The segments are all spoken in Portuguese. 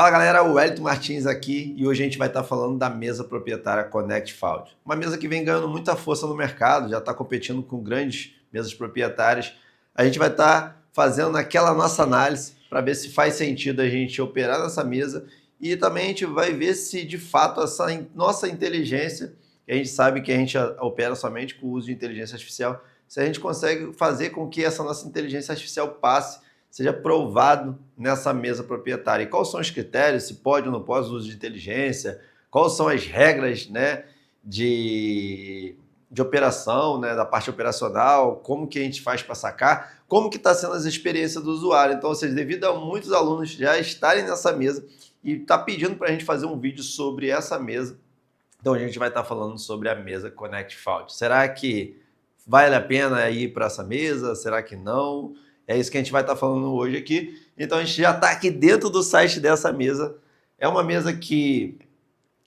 Fala galera, o Wellington Martins aqui e hoje a gente vai estar falando da mesa proprietária Connect Fold. Uma mesa que vem ganhando muita força no mercado, já está competindo com grandes mesas proprietárias. A gente vai estar fazendo aquela nossa análise para ver se faz sentido a gente operar nessa mesa e também a gente vai ver se de fato essa nossa inteligência, que a gente sabe que a gente opera somente com o uso de inteligência artificial, se a gente consegue fazer com que essa nossa inteligência artificial passe, seja provado nessa mesa proprietária. E quais são os critérios, se pode ou não pode o uso de inteligência, quais são as regras, né, de operação, né, da parte operacional, como que a gente faz para sacar, como que está sendo as experiências do usuário. Então, ou seja, devido a muitos alunos já estarem nessa mesa e está pedindo para a gente fazer um vídeo sobre essa mesa, então a gente vai estar falando sobre a mesa Connect Fold. Será que vale a pena ir para essa mesa? Será que não? É isso que a gente vai estar falando hoje aqui. Então a gente já está aqui dentro do site dessa mesa. É uma mesa que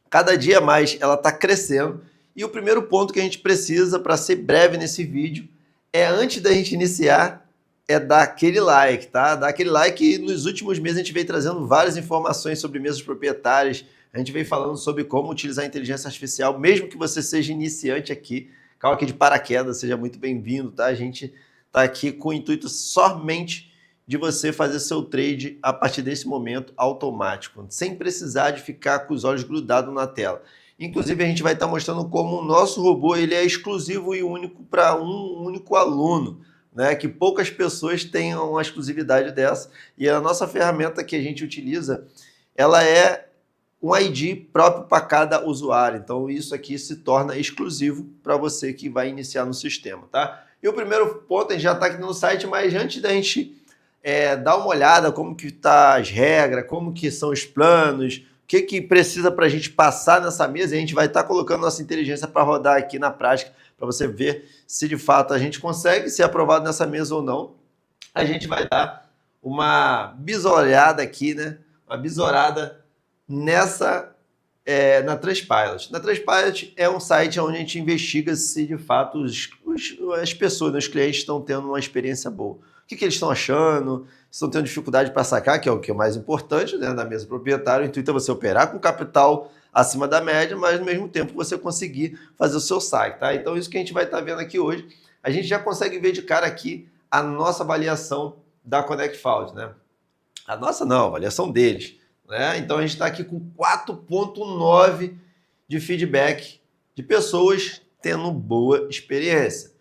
cada dia mais ela está crescendo. E o primeiro ponto que a gente precisa para ser breve nesse vídeo é, antes da gente iniciar, é dar aquele like, tá? Dar aquele like. E nos últimos meses a gente veio trazendo várias informações sobre mesas proprietárias. A gente veio falando sobre como utilizar a inteligência artificial, mesmo que você seja iniciante aqui. Caiu aqui de paraquedas, seja muito bem-vindo, tá? A gente está aqui com o intuito somente de você fazer seu trade a partir desse momento automático, sem precisar de ficar com os olhos grudados na tela. Inclusive, a gente vai estar mostrando como o nosso robô ele é exclusivo e único para um único aluno, né? Que poucas pessoas tenham uma exclusividade dessa. E a nossa ferramenta que a gente utiliza, ela é um ID próprio para cada usuário. Então, isso aqui se torna exclusivo para você que vai iniciar no sistema, tá? E o primeiro ponto, a gente já está aqui no site, mas antes da gente dar uma olhada como que tá as regras, como que são os planos, o que que precisa para a gente passar nessa mesa, a gente vai estar colocando nossa inteligência para rodar aqui na prática, para você ver se de fato a gente consegue ser aprovado nessa mesa ou não. A gente vai dar uma bisolhada aqui, né? Uma bisorada na Transpilot. Na Transpilot é um site onde a gente investiga se de fato as pessoas, os clientes estão tendo uma experiência boa. O que eles estão achando, se estão tendo dificuldade para sacar, que é o que é mais importante, né, na mesa proprietária. O intuito é você operar com capital acima da média, mas ao mesmo tempo você conseguir fazer o seu saque. Tá? Então isso que a gente vai estar vendo aqui hoje, a gente já consegue ver de cara aqui a nossa avaliação da Connect Fold, né? A nossa não, a avaliação deles. Né? Então a gente está aqui com 4,9 de feedback de pessoas tendo boa experiência.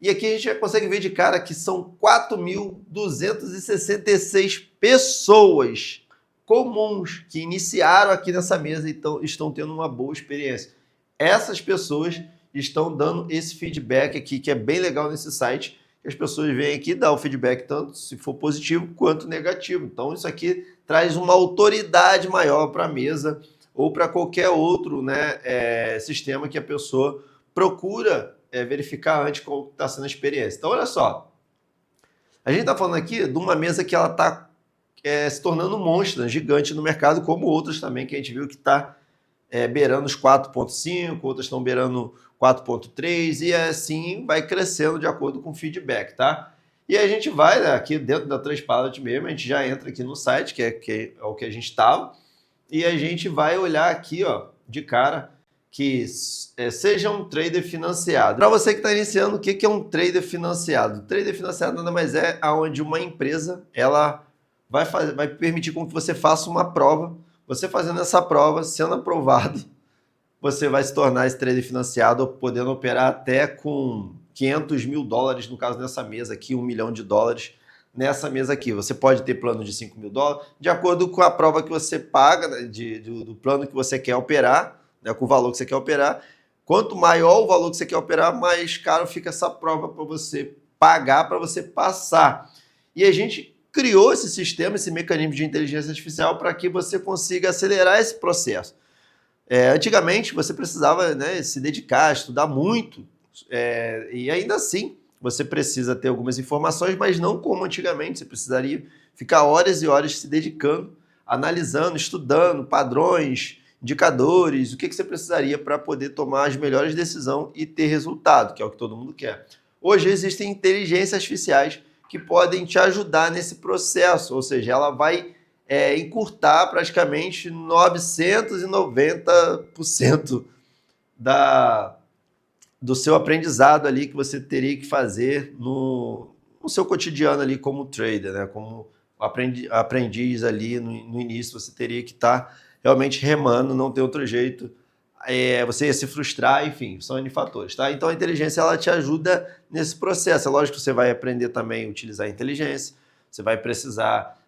E aqui a gente já consegue ver de cara que são 4.266 pessoas comuns que iniciaram aqui nessa mesa e estão tendo uma boa experiência. Essas pessoas estão dando esse feedback aqui, que é bem legal nesse site, que as pessoas vêm aqui dar o feedback tanto se for positivo quanto negativo. Então isso aqui traz uma autoridade maior para a mesa ou para qualquer outro, né, sistema que a pessoa procura verificar antes como está sendo a experiência. Então, olha só. A gente está falando aqui de uma mesa que ela está se tornando monstra, gigante no mercado, como outras também que a gente viu que está beirando os 4,5, outras estão beirando 4,3 e assim vai crescendo de acordo com o feedback, tá? E a gente vai, né, aqui dentro da Transpilot mesmo, a gente já entra aqui no site, que é o que a gente estava, e a gente vai olhar aqui, ó, de cara, que seja um trader financiado. Para você que está iniciando, o que é um trader financiado? O trader financiado nada mais é onde uma empresa ela vai permitir com que você faça uma prova. Você fazendo essa prova, sendo aprovado, você vai se tornar esse trader financiado, podendo operar até com 500 mil dólares, no caso dessa mesa aqui, 1 milhão de dólares nessa mesa aqui. Você pode ter plano de 5 mil dólares, de acordo com a prova que você paga, né, do plano que você quer operar, né, com o valor que você quer operar. Quanto maior o valor que você quer operar, mais caro fica essa prova para você pagar, para você passar. E a gente criou esse sistema, esse mecanismo de inteligência artificial para que você consiga acelerar esse processo. Antigamente, você precisava, né, se dedicar, estudar muito, e ainda assim, você precisa ter algumas informações, mas não como antigamente. Você precisaria ficar horas e horas se dedicando, analisando, estudando padrões, indicadores, o que você precisaria para poder tomar as melhores decisões e ter resultado, que é o que todo mundo quer. Hoje existem inteligências artificiais que podem te ajudar nesse processo, ou seja, ela vai encurtar praticamente 990% do seu aprendizado ali que você teria que fazer no seu cotidiano ali como trader, né? Como aprendiz ali no início, você teria que estar realmente remando, não tem outro jeito. Você ia se frustrar, enfim, são N fatores, tá? Então a inteligência ela te ajuda nesse processo. É lógico que você vai aprender também a utilizar a inteligência, você vai precisar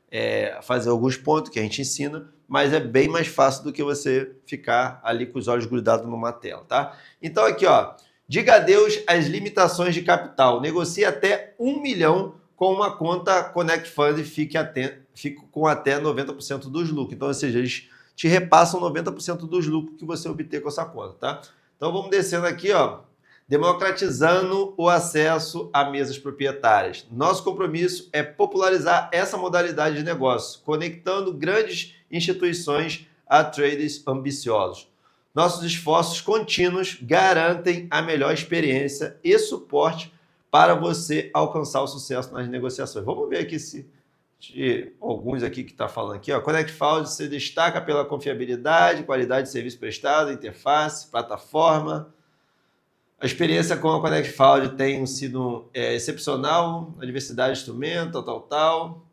fazer alguns pontos que a gente ensina, mas é bem mais fácil do que você ficar ali com os olhos grudados numa tela, tá? Então aqui, ó, diga adeus às limitações de capital, negocie até 1 milhão com uma conta Connect Fund e fique com até 90% dos lucros. Então, ou seja, eles te repassam 90% dos lucros que você obter com essa conta, tá? Então vamos descendo aqui, ó, democratizando o acesso a mesas proprietárias. Nosso compromisso é popularizar essa modalidade de negócio, conectando grandes instituições a traders ambiciosos. Nossos esforços contínuos garantem a melhor experiência e suporte para você alcançar o sucesso nas negociações. Vamos ver aqui se alguns aqui que está falando aqui, ó. Connect Fund se destaca pela confiabilidade, qualidade de serviço prestado, interface, plataforma. A experiência com a Connect Fund tem sido excepcional, a diversidade de instrumento, tal.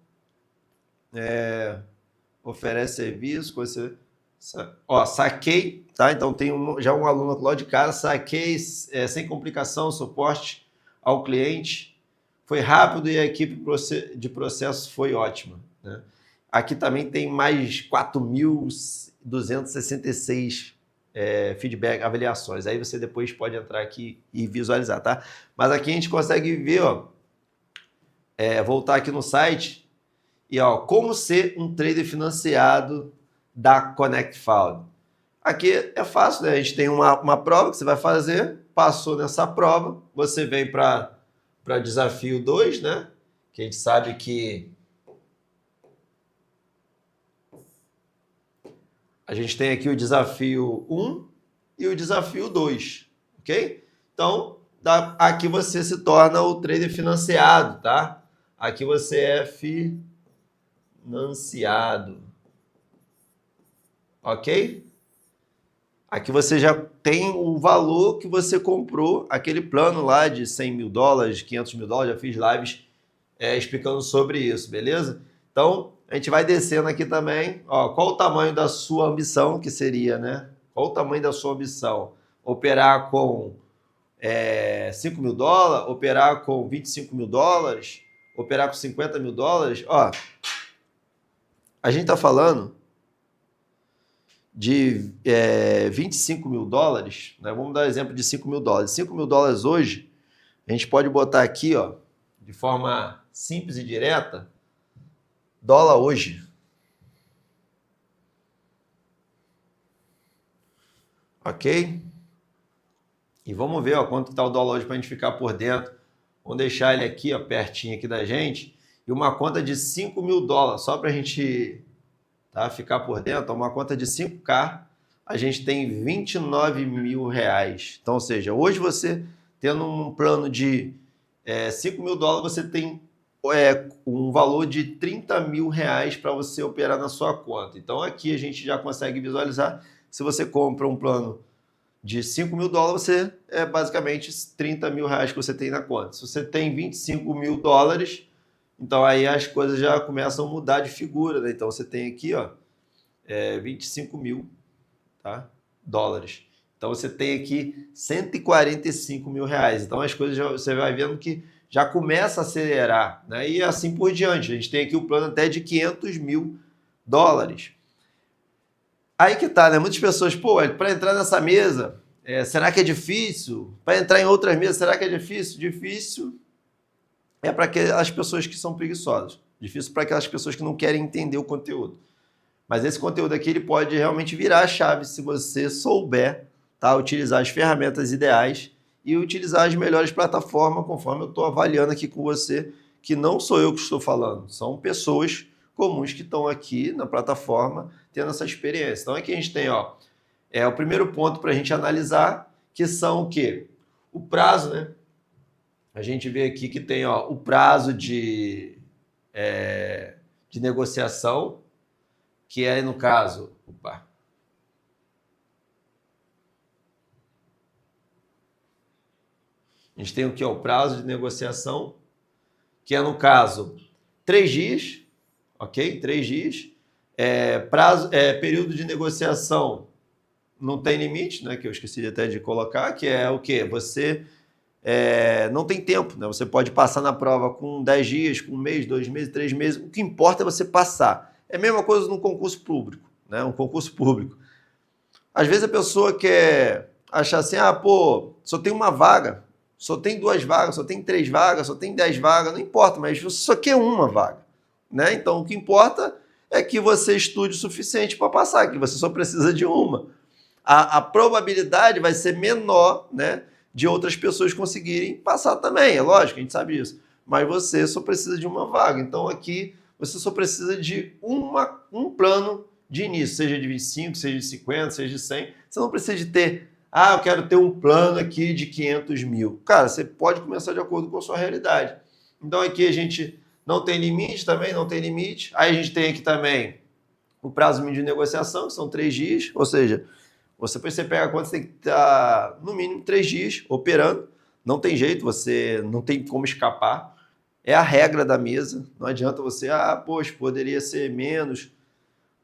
Oferece serviço, saquei, tá? Então tem já um aluno lá de cara, saquei sem complicação, suporte ao cliente. Foi rápido e a equipe de processo foi ótima, né? Aqui também tem mais 4.266 feedback, avaliações. Aí você depois pode entrar aqui e visualizar, tá? Mas aqui a gente consegue ver, ó, voltar aqui no site e, ó, como ser um trader financiado da Connect Fund. Aqui é fácil, né? A gente tem uma prova que você vai fazer, passou nessa prova, você vem para desafio 2, né? Que a gente sabe que a gente tem aqui o desafio 1 e o desafio 2, ok? Então, aqui você se torna o trader financiado, tá? Aqui você é financiado, ok? Aqui você já tem o valor que você comprou, aquele plano lá de 100 mil dólares, 500 mil dólares, já fiz lives explicando sobre isso, beleza? Então, a gente vai descendo aqui também, ó, qual o tamanho da sua ambição, que seria, né? Qual o tamanho da sua ambição? Operar com 5 mil dólares, operar com 25 mil dólares, operar com 50 mil dólares, ó, a gente tá falando de 25 mil dólares, né? Vamos dar exemplo de 5 mil dólares. 5 mil dólares hoje, a gente pode botar aqui, ó, de forma simples e direta, dólar hoje. Ok? E vamos ver, ó, quanto está o dólar hoje para a gente ficar por dentro. Vamos deixar ele aqui, ó, pertinho aqui da gente. E uma conta de 5 mil dólares, só para a gente ficar por dentro. Uma conta de 5K, a gente tem 29 mil reais. Então, ou seja, hoje você tendo um plano de 5 mil dólares, você tem um valor de 30 mil reais para você operar na sua conta. Então, aqui a gente já consegue visualizar. Se você compra um plano de 5 mil dólares, você basicamente 30 mil reais que você tem na conta. Se você tem 25 mil dólares, então aí as coisas já começam a mudar de figura, né? Então você tem aqui, ó, 25 mil, tá? Dólares. Então você tem aqui 145 mil reais. Então as coisas você vai vendo que já começa a acelerar, né? E assim por diante. A gente tem aqui o plano até de 500 mil dólares. Aí que tá, né? Muitas pessoas, para entrar nessa mesa, será que é difícil? Para entrar em outras mesas, será que é difícil? Difícil é para aquelas pessoas que são preguiçosas. Difícil para aquelas pessoas que não querem entender o conteúdo. Mas esse conteúdo aqui ele pode realmente virar a chave se você souber, tá? Utilizar as ferramentas ideais e utilizar as melhores plataformas, conforme eu estou avaliando aqui com você, que não sou eu que estou falando, são pessoas comuns que estão aqui na plataforma tendo essa experiência. Então aqui a gente tem, ó, o primeiro ponto para a gente analisar, que são o quê? O prazo, né? A gente vê aqui que tem, ó, o prazo de negociação, que é no caso... Opa. A gente tem o que é o prazo de negociação, que é no caso 3 dias, ok? 3 dias. Período de negociação não tem limite, né? Que eu esqueci até de colocar, que é o quê? Você não tem tempo, né? Você pode passar na prova com 10 dias, com 1 mês, 2 meses, 3 meses. O que importa é você passar. É a mesma coisa num concurso público, né? Um concurso público. Às vezes a pessoa quer achar assim, só tem uma vaga, só tem 2 vagas, só tem 3 vagas, só tem 10 vagas, não importa, mas você só quer uma vaga, né? Então o que importa é que você estude o suficiente para passar, que você só precisa de uma. A probabilidade vai ser menor, né, de outras pessoas conseguirem passar também, é lógico, a gente sabe disso. Mas você só precisa de uma vaga. Então aqui você só precisa de um plano de início, seja de 25, seja de 50, seja de 100. Você não precisa de ter, eu quero ter um plano aqui de 500 mil. Cara, você pode começar de acordo com a sua realidade. Então aqui a gente não tem limite também, não tem limite. Aí a gente tem aqui também o prazo mínimo de negociação, que são 3 dias, ou seja, você pega quando você tem que estar no mínimo 3 dias operando, não tem jeito, você não tem como escapar, é a regra da mesa, não adianta você, poderia ser menos.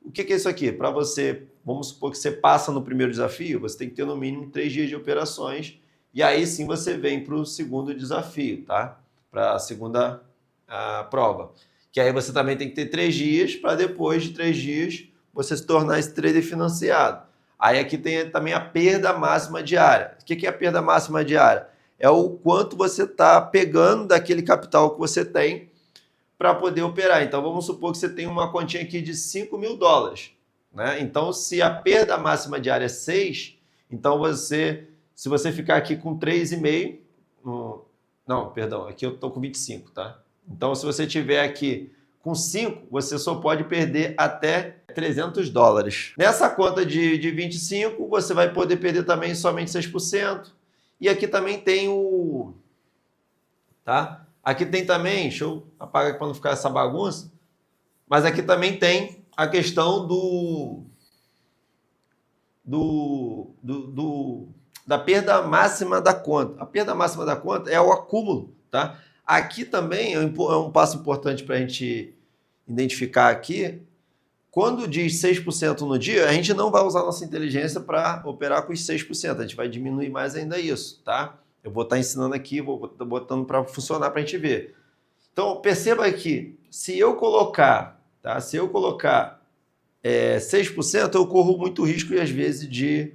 O que é isso aqui? Para você, vamos supor que você passa no primeiro desafio, você tem que ter no mínimo 3 dias de operações, e aí sim você vem para o segundo desafio, tá? Para a segunda prova. Que aí você também tem que ter 3 dias, para depois de 3 dias você se tornar esse trader financiado. Aí aqui tem também a perda máxima diária. O que é a perda máxima diária? É o quanto você está pegando daquele capital que você tem para poder operar. Então, vamos supor que você tem uma continha aqui de $5.000, né? Então, se a perda máxima diária é 6, então se você ficar aqui com 3,5, não, perdão, aqui eu estou com 25, tá? Então, se você tiver aqui com 5, você só pode perder até $300. Nessa conta de 25, você vai poder perder também somente 6%. E aqui também tem tá? Aqui tem também, deixa eu apagar para não ficar essa bagunça, mas aqui também tem a questão da perda máxima da conta. A perda máxima da conta é o acúmulo, tá? Aqui também é um passo importante para a gente identificar aqui. Quando diz 6% no dia, a gente não vai usar nossa inteligência para operar com os 6%. A gente vai diminuir mais ainda isso, tá? Eu vou estar ensinando aqui, vou botando para funcionar para a gente ver. Então, perceba que se eu colocar, tá? Se eu colocar 6%, eu corro muito risco, às vezes, de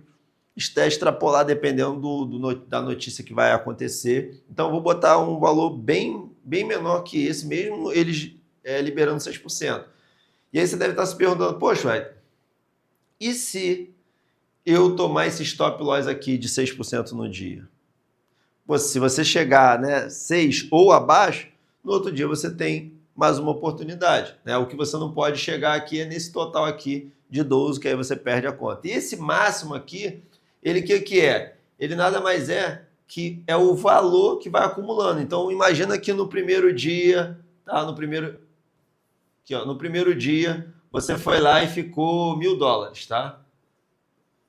extrapolar, dependendo da notícia que vai acontecer. Então, eu vou botar um valor bem menor que esse, mesmo eles liberando 6%. E aí você deve estar se perguntando, poxa, Ed, e se eu tomar esse stop loss aqui de 6% no dia? Se você chegar, né, 6 ou abaixo, no outro dia você tem mais uma oportunidade, né? O que você não pode chegar aqui é nesse total aqui de 12, que aí você perde a conta. E esse máximo aqui, ele que é? Ele nada mais é que é o valor que vai acumulando. Então, imagina que no primeiro dia, tá? No primeiro dia, você foi lá e ficou $1.000, tá?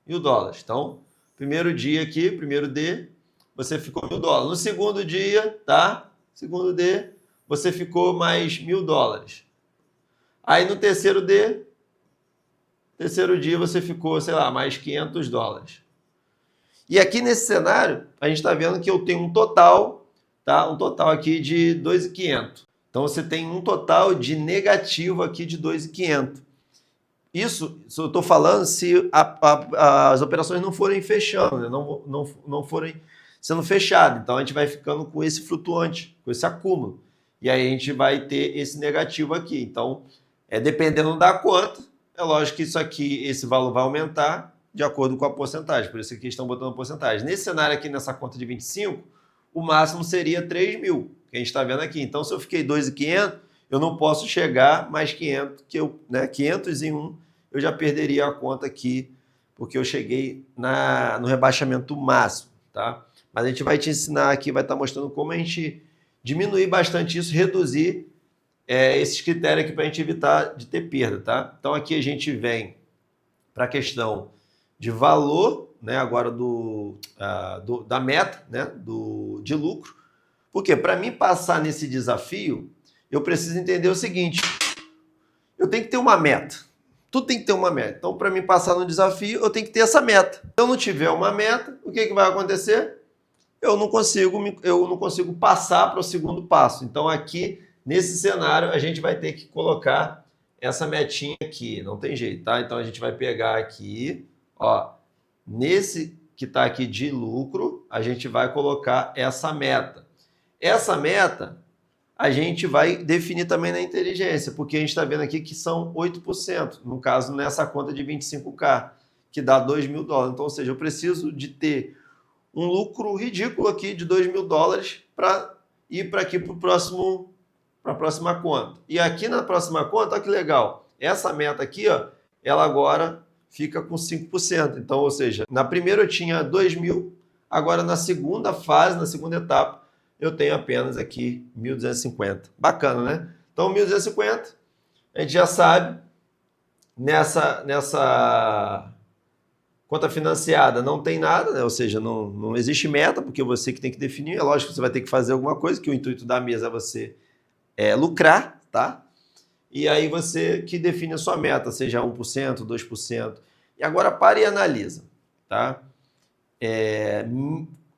$1.000. Então, primeiro dia aqui, primeiro D, você ficou $1.000. No segundo dia, tá? Segundo D, você ficou mais $1.000. Aí no terceiro D, terceiro dia você ficou, sei lá, mais $500. E aqui nesse cenário, a gente está vendo que eu tenho um total, tá? Um total aqui de 2.500. Então você tem um total de negativo aqui de 2.500. Isso eu estou falando se as operações não forem fechando, né? não forem sendo fechadas. Então a gente vai ficando com esse flutuante, com esse acúmulo. E aí a gente vai ter esse negativo aqui. Então, dependendo da conta, é lógico que isso aqui, esse valor vai aumentar de acordo com a porcentagem. Por isso que estão botando porcentagem. Nesse cenário aqui, nessa conta de 25, o máximo seria 3.000, que a gente está vendo aqui. Então, se eu fiquei 2.500, eu não posso chegar mais 500, 501, eu já perderia a conta aqui, porque eu cheguei no rebaixamento máximo, tá? Mas a gente vai te ensinar aqui, vai estar mostrando como a gente diminuir bastante isso, reduzir esses critérios aqui para a gente evitar de ter perda, tá? Então aqui a gente vem para a questão de valor, né, agora da meta, né, de lucro. Porque para mim passar nesse desafio, eu preciso entender o seguinte: eu tenho que ter uma meta. Tudo tem que ter uma meta. Então, para mim passar no desafio, eu tenho que ter essa meta. Se eu não tiver uma meta, o que vai acontecer? Eu não consigo passar para o segundo passo. Então, aqui, nesse cenário, a gente vai ter que colocar essa metinha aqui. Não tem jeito, tá? Então, a gente vai pegar aqui, ó, nesse que está aqui de lucro, a gente vai colocar essa meta. Essa meta a gente vai definir também na inteligência, porque a gente está vendo aqui que são 8%, no caso nessa conta de 25K, que dá $2.000. Então, ou seja, eu preciso de ter um lucro ridículo aqui de $2.000 para ir para aqui para a próxima conta. E aqui na próxima conta, olha que legal, essa meta aqui, ó, ela agora fica com 5%. Então, ou seja, na primeira eu tinha 2.000, agora na segunda fase, na segunda etapa, eu tenho apenas aqui 1.250. Bacana, né? Então, 1.250, a gente já sabe, nessa conta financiada não tem nada, né? Ou seja, não existe meta, porque você que tem que definir. É lógico que você vai ter que fazer alguma coisa, que o intuito da mesa é você lucrar, tá? E aí você que define a sua meta, seja 1%, 2%. E agora pare e analisa, tá?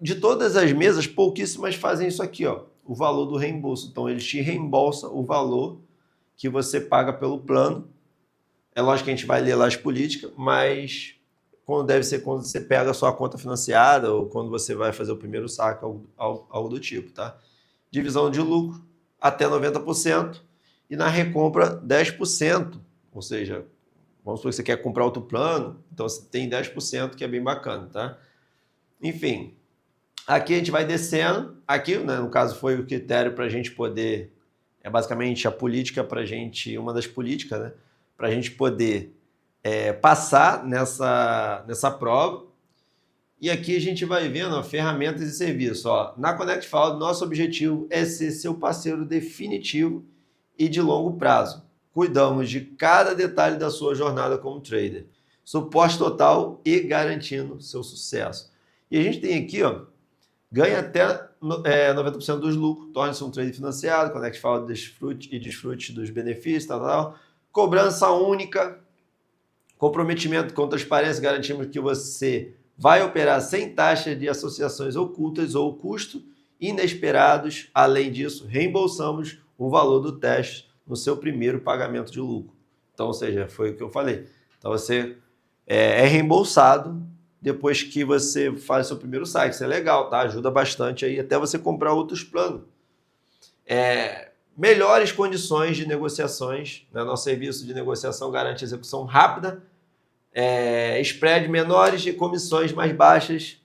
De todas as mesas, pouquíssimas fazem isso aqui, ó, o valor do reembolso. Então, eles te reembolsam o valor que você paga pelo plano. É lógico que a gente vai ler lá as políticas, mas deve ser quando você pega a sua conta financiada ou quando você vai fazer o primeiro saque, algo do tipo, tá? Divisão de lucro até 90% e na recompra 10%. Ou seja, vamos supor que você quer comprar outro plano, então você tem 10%, que é bem bacana, tá? Enfim, aqui a gente vai descendo. Aqui, né, no caso, foi o critério para a gente poder... basicamente a política para a gente... Uma das políticas, né? Para a gente poder passar nessa prova. E aqui a gente vai vendo, ó, ferramentas e serviços. Ó, na Connect Fraud, nosso objetivo é ser seu parceiro definitivo e de longo prazo. Cuidamos de cada detalhe da sua jornada como trader. Suporte total e garantindo seu sucesso. E a gente tem aqui, ó, ganha até 90% dos lucros, torne-se um trader financiado, Connect Fraud, desfrute dos benefícios, tal. Cobrança única, comprometimento com transparência, garantimos que você vai operar sem taxa de associações ocultas ou custos inesperados. Além disso, reembolsamos o valor do teste no seu primeiro pagamento de lucro. Então, ou seja, foi o que eu falei. Então, você é reembolsado depois que você faz o seu primeiro saque. Isso é legal, tá? Ajuda bastante aí até você comprar outros planos. Melhores condições de negociações, né? Nosso serviço de negociação garante execução rápida, spread menores e comissões mais baixas.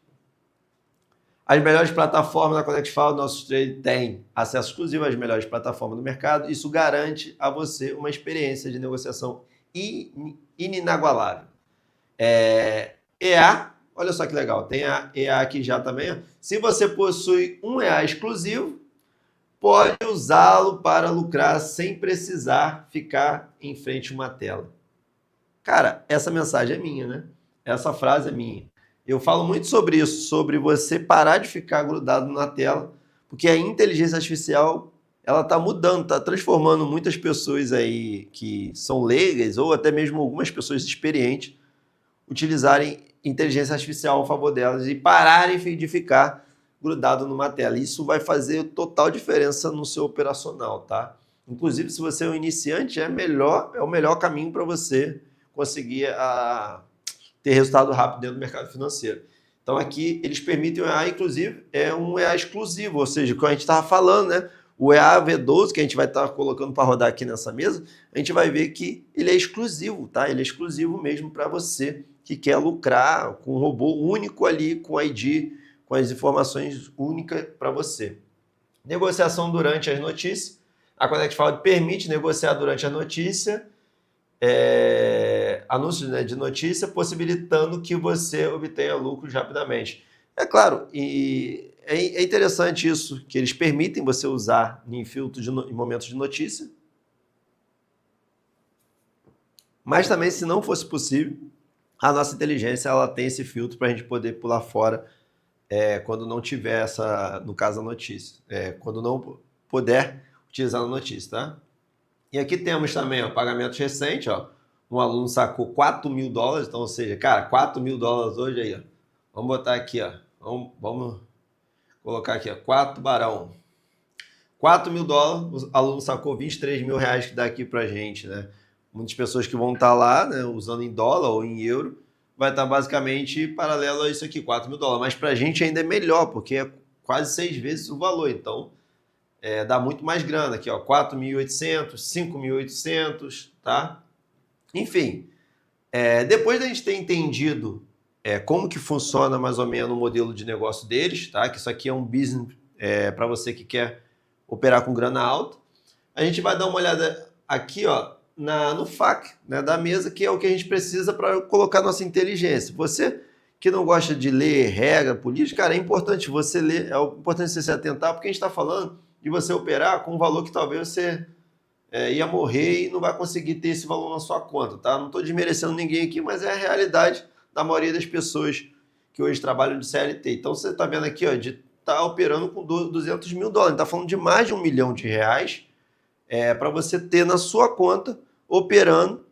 As melhores plataformas da Connect Fraud, nossos traders têm acesso exclusivo às melhores plataformas do mercado. Isso garante a você uma experiência de negociação inagualável. EA, olha só que legal, tem a EA aqui já também. Se você possui um EA exclusivo, pode usá-lo para lucrar sem precisar ficar em frente a uma tela. Cara, essa mensagem é minha, né? Essa frase é minha. Eu falo muito sobre isso, sobre você parar de ficar grudado na tela, porque a inteligência artificial, ela está mudando, está transformando muitas pessoas aí que são leigas, ou até mesmo algumas pessoas experientes, utilizarem inteligência artificial a favor delas e pararem de ficar grudado numa tela. Isso vai fazer total diferença no seu operacional, tá? Inclusive, se você é um iniciante, é o melhor caminho para você conseguir ter resultado rápido dentro do mercado financeiro. Então, aqui, eles permitem o EA, inclusive, é um EA exclusivo, ou seja, como a gente estava falando, né? O EA V12, que a gente vai estar colocando para rodar aqui nessa mesa, a gente vai ver que ele é exclusivo, tá? Ele é exclusivo mesmo para você que quer lucrar com um robô único ali, com ID, com as informações únicas para você. Negociação durante as notícias. A Connect Fraud permite negociar durante a notícia, anúncios, né, de notícia, possibilitando que você obtenha lucros rapidamente. É claro, e é interessante isso, que eles permitem você usar em filtros em momentos de notícia, Mas também, se não fosse possível, a nossa inteligência ela tem esse filtro para a gente poder pular fora quando não tiver essa, no caso, a notícia. Quando não puder utilizar a notícia, tá? E aqui temos também, ó, pagamentos recentes, ó. Um aluno sacou $4.000, então, ou seja, cara, $4.000 hoje aí, ó. Vamos botar aqui, ó. Vamos colocar aqui, ó, 4 barão. $4.000, o aluno sacou R$ 23.000 que dá aqui pra gente, né? Muitas pessoas que vão estar lá, né, usando em dólar ou em euro, vai estar basicamente paralelo a isso aqui, $4.000. Mas pra gente ainda é melhor, porque é quase 6 vezes o valor. Então, dá muito mais grana aqui, ó, 4.800, 5.800, tá? Enfim, depois da gente ter entendido como que funciona mais ou menos o modelo de negócio deles, tá? Que isso aqui é um business para você que quer operar com grana alta. A gente vai dar uma olhada aqui, ó, no FAQ, né, da mesa, que é o que a gente precisa para colocar nossa inteligência. Você que não gosta de ler regra política, cara, é importante você ler, é importante você se atentar, porque a gente está falando de você operar com um valor que talvez você ia morrer e não vai conseguir ter esse valor na sua conta, tá? Não estou desmerecendo ninguém aqui, mas é a realidade da maioria das pessoas que hoje trabalham de CLT. Então você está vendo aqui, ó, de estar operando com $200.000. Está falando de mais de R$ 1 milhão para você ter na sua conta operando,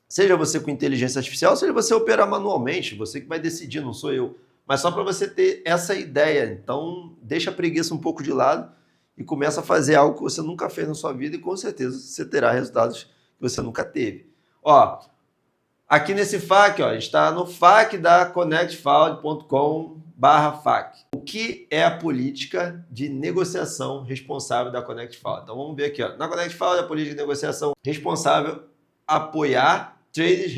seja você com inteligência artificial, seja você operar manualmente, você que vai decidir, não sou eu. Mas só para você ter essa ideia. Então, deixa a preguiça um pouco de lado e começa a fazer algo que você nunca fez na sua vida e com certeza você terá resultados que você nunca teve. Ó, aqui nesse FAQ, ó, a gente está no FAQ da connectfound.com/FAQ. O que é a política de negociação responsável da ConnectFound? Então vamos ver aqui, ó. Na ConnectFound, a política de negociação responsável apoiar traders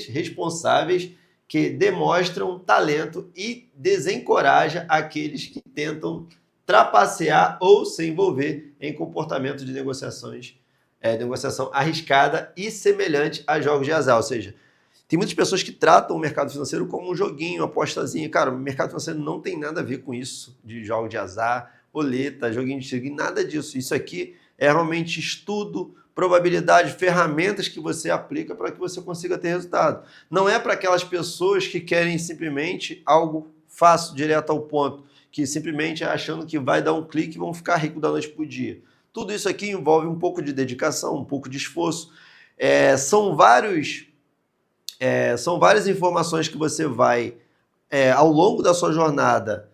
responsáveis que demonstram talento e desencoraja aqueles que tentam trapacear ou se envolver em comportamento de negociação arriscada e semelhante a jogos de azar. Ou seja, tem muitas pessoas que tratam o mercado financeiro como um joguinho, uma apostazinha. Cara, o mercado financeiro não tem nada a ver com isso, de jogo de azar, roleta, joguinho de tigre, nada disso. Isso aqui é realmente estudo, probabilidade, ferramentas que você aplica para que você consiga ter resultado. Não é para aquelas pessoas que querem simplesmente algo fácil, direto ao ponto, que simplesmente achando que vai dar um clique e vão ficar ricos da noite para o dia. Tudo isso aqui envolve um pouco de dedicação, um pouco de esforço. São várias informações que você vai, ao longo da sua jornada,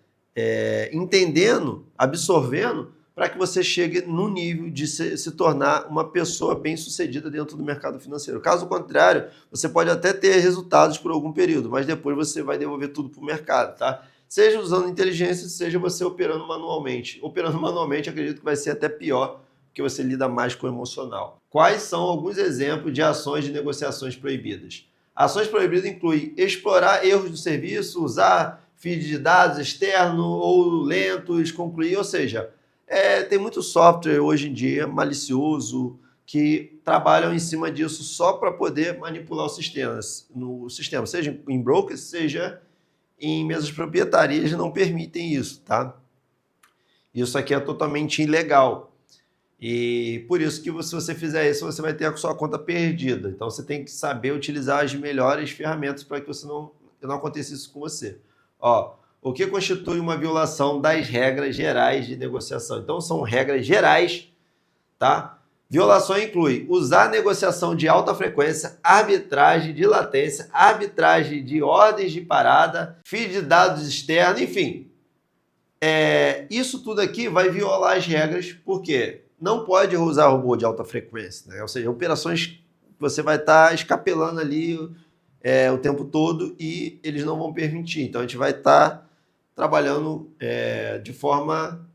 entendendo, absorvendo, para que você chegue no nível de se tornar uma pessoa bem-sucedida dentro do mercado financeiro. Caso contrário, você pode até ter resultados por algum período, mas depois você vai devolver tudo para o mercado, tá? Seja usando inteligência, seja você operando manualmente. Operando manualmente, acredito que vai ser até pior, porque você lida mais com o emocional. Quais são alguns exemplos de ações de negociações proibidas? Ações proibidas incluem explorar erros do serviço, usar feed de dados externo ou lentos, concluir, ou seja, tem muito software hoje em dia malicioso que trabalham em cima disso só para poder manipular no sistema, seja em brokers, seja em mesas proprietárias, não permitem isso, tá? Isso aqui é totalmente ilegal. E por isso que se você fizer isso, você vai ter a sua conta perdida. Então você tem que saber utilizar as melhores ferramentas para que você não aconteça isso com você. Ó, o que constitui uma violação das regras gerais de negociação? Então são regras gerais, tá? Violação inclui usar negociação de alta frequência, arbitragem de latência, arbitragem de ordens de parada, feed de dados externos, enfim. Isso tudo aqui vai violar as regras, porque não pode usar robô de alta frequência, né? Ou seja, operações que você vai estar escapelando ali o tempo todo e eles não vão permitir. Então a gente vai estar trabalhando de forma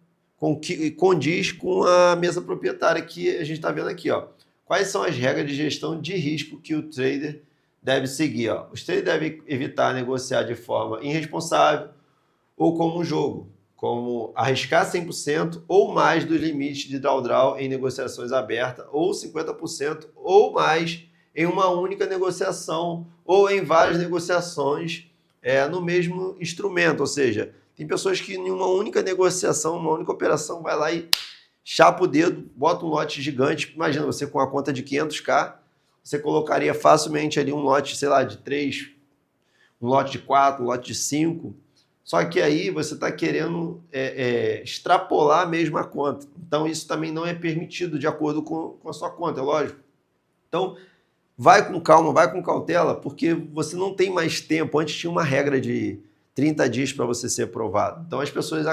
que condiz com a mesa proprietária que a gente está vendo aqui, ó. Quais são as regras de gestão de risco que o trader deve seguir? Ó? Os traders devem evitar negociar de forma irresponsável ou como um jogo, como arriscar 100% ou mais dos limites de drawdown em negociações abertas, ou 50% ou mais em uma única negociação ou em várias negociações no mesmo instrumento. Ou seja, tem pessoas que em uma única negociação, uma única operação, vai lá e chapa o dedo, bota um lote gigante. Imagina você com a conta de 500k, você colocaria facilmente ali um lote, sei lá, de 3, um lote de 4, um lote de 5. Só que aí você está querendo extrapolar a mesma conta. Então, isso também não é permitido de acordo com a sua conta, é lógico. Então, vai com calma, vai com cautela, porque você não tem mais tempo. Antes tinha uma regra de 30 dias para você ser aprovado. Então, as pessoas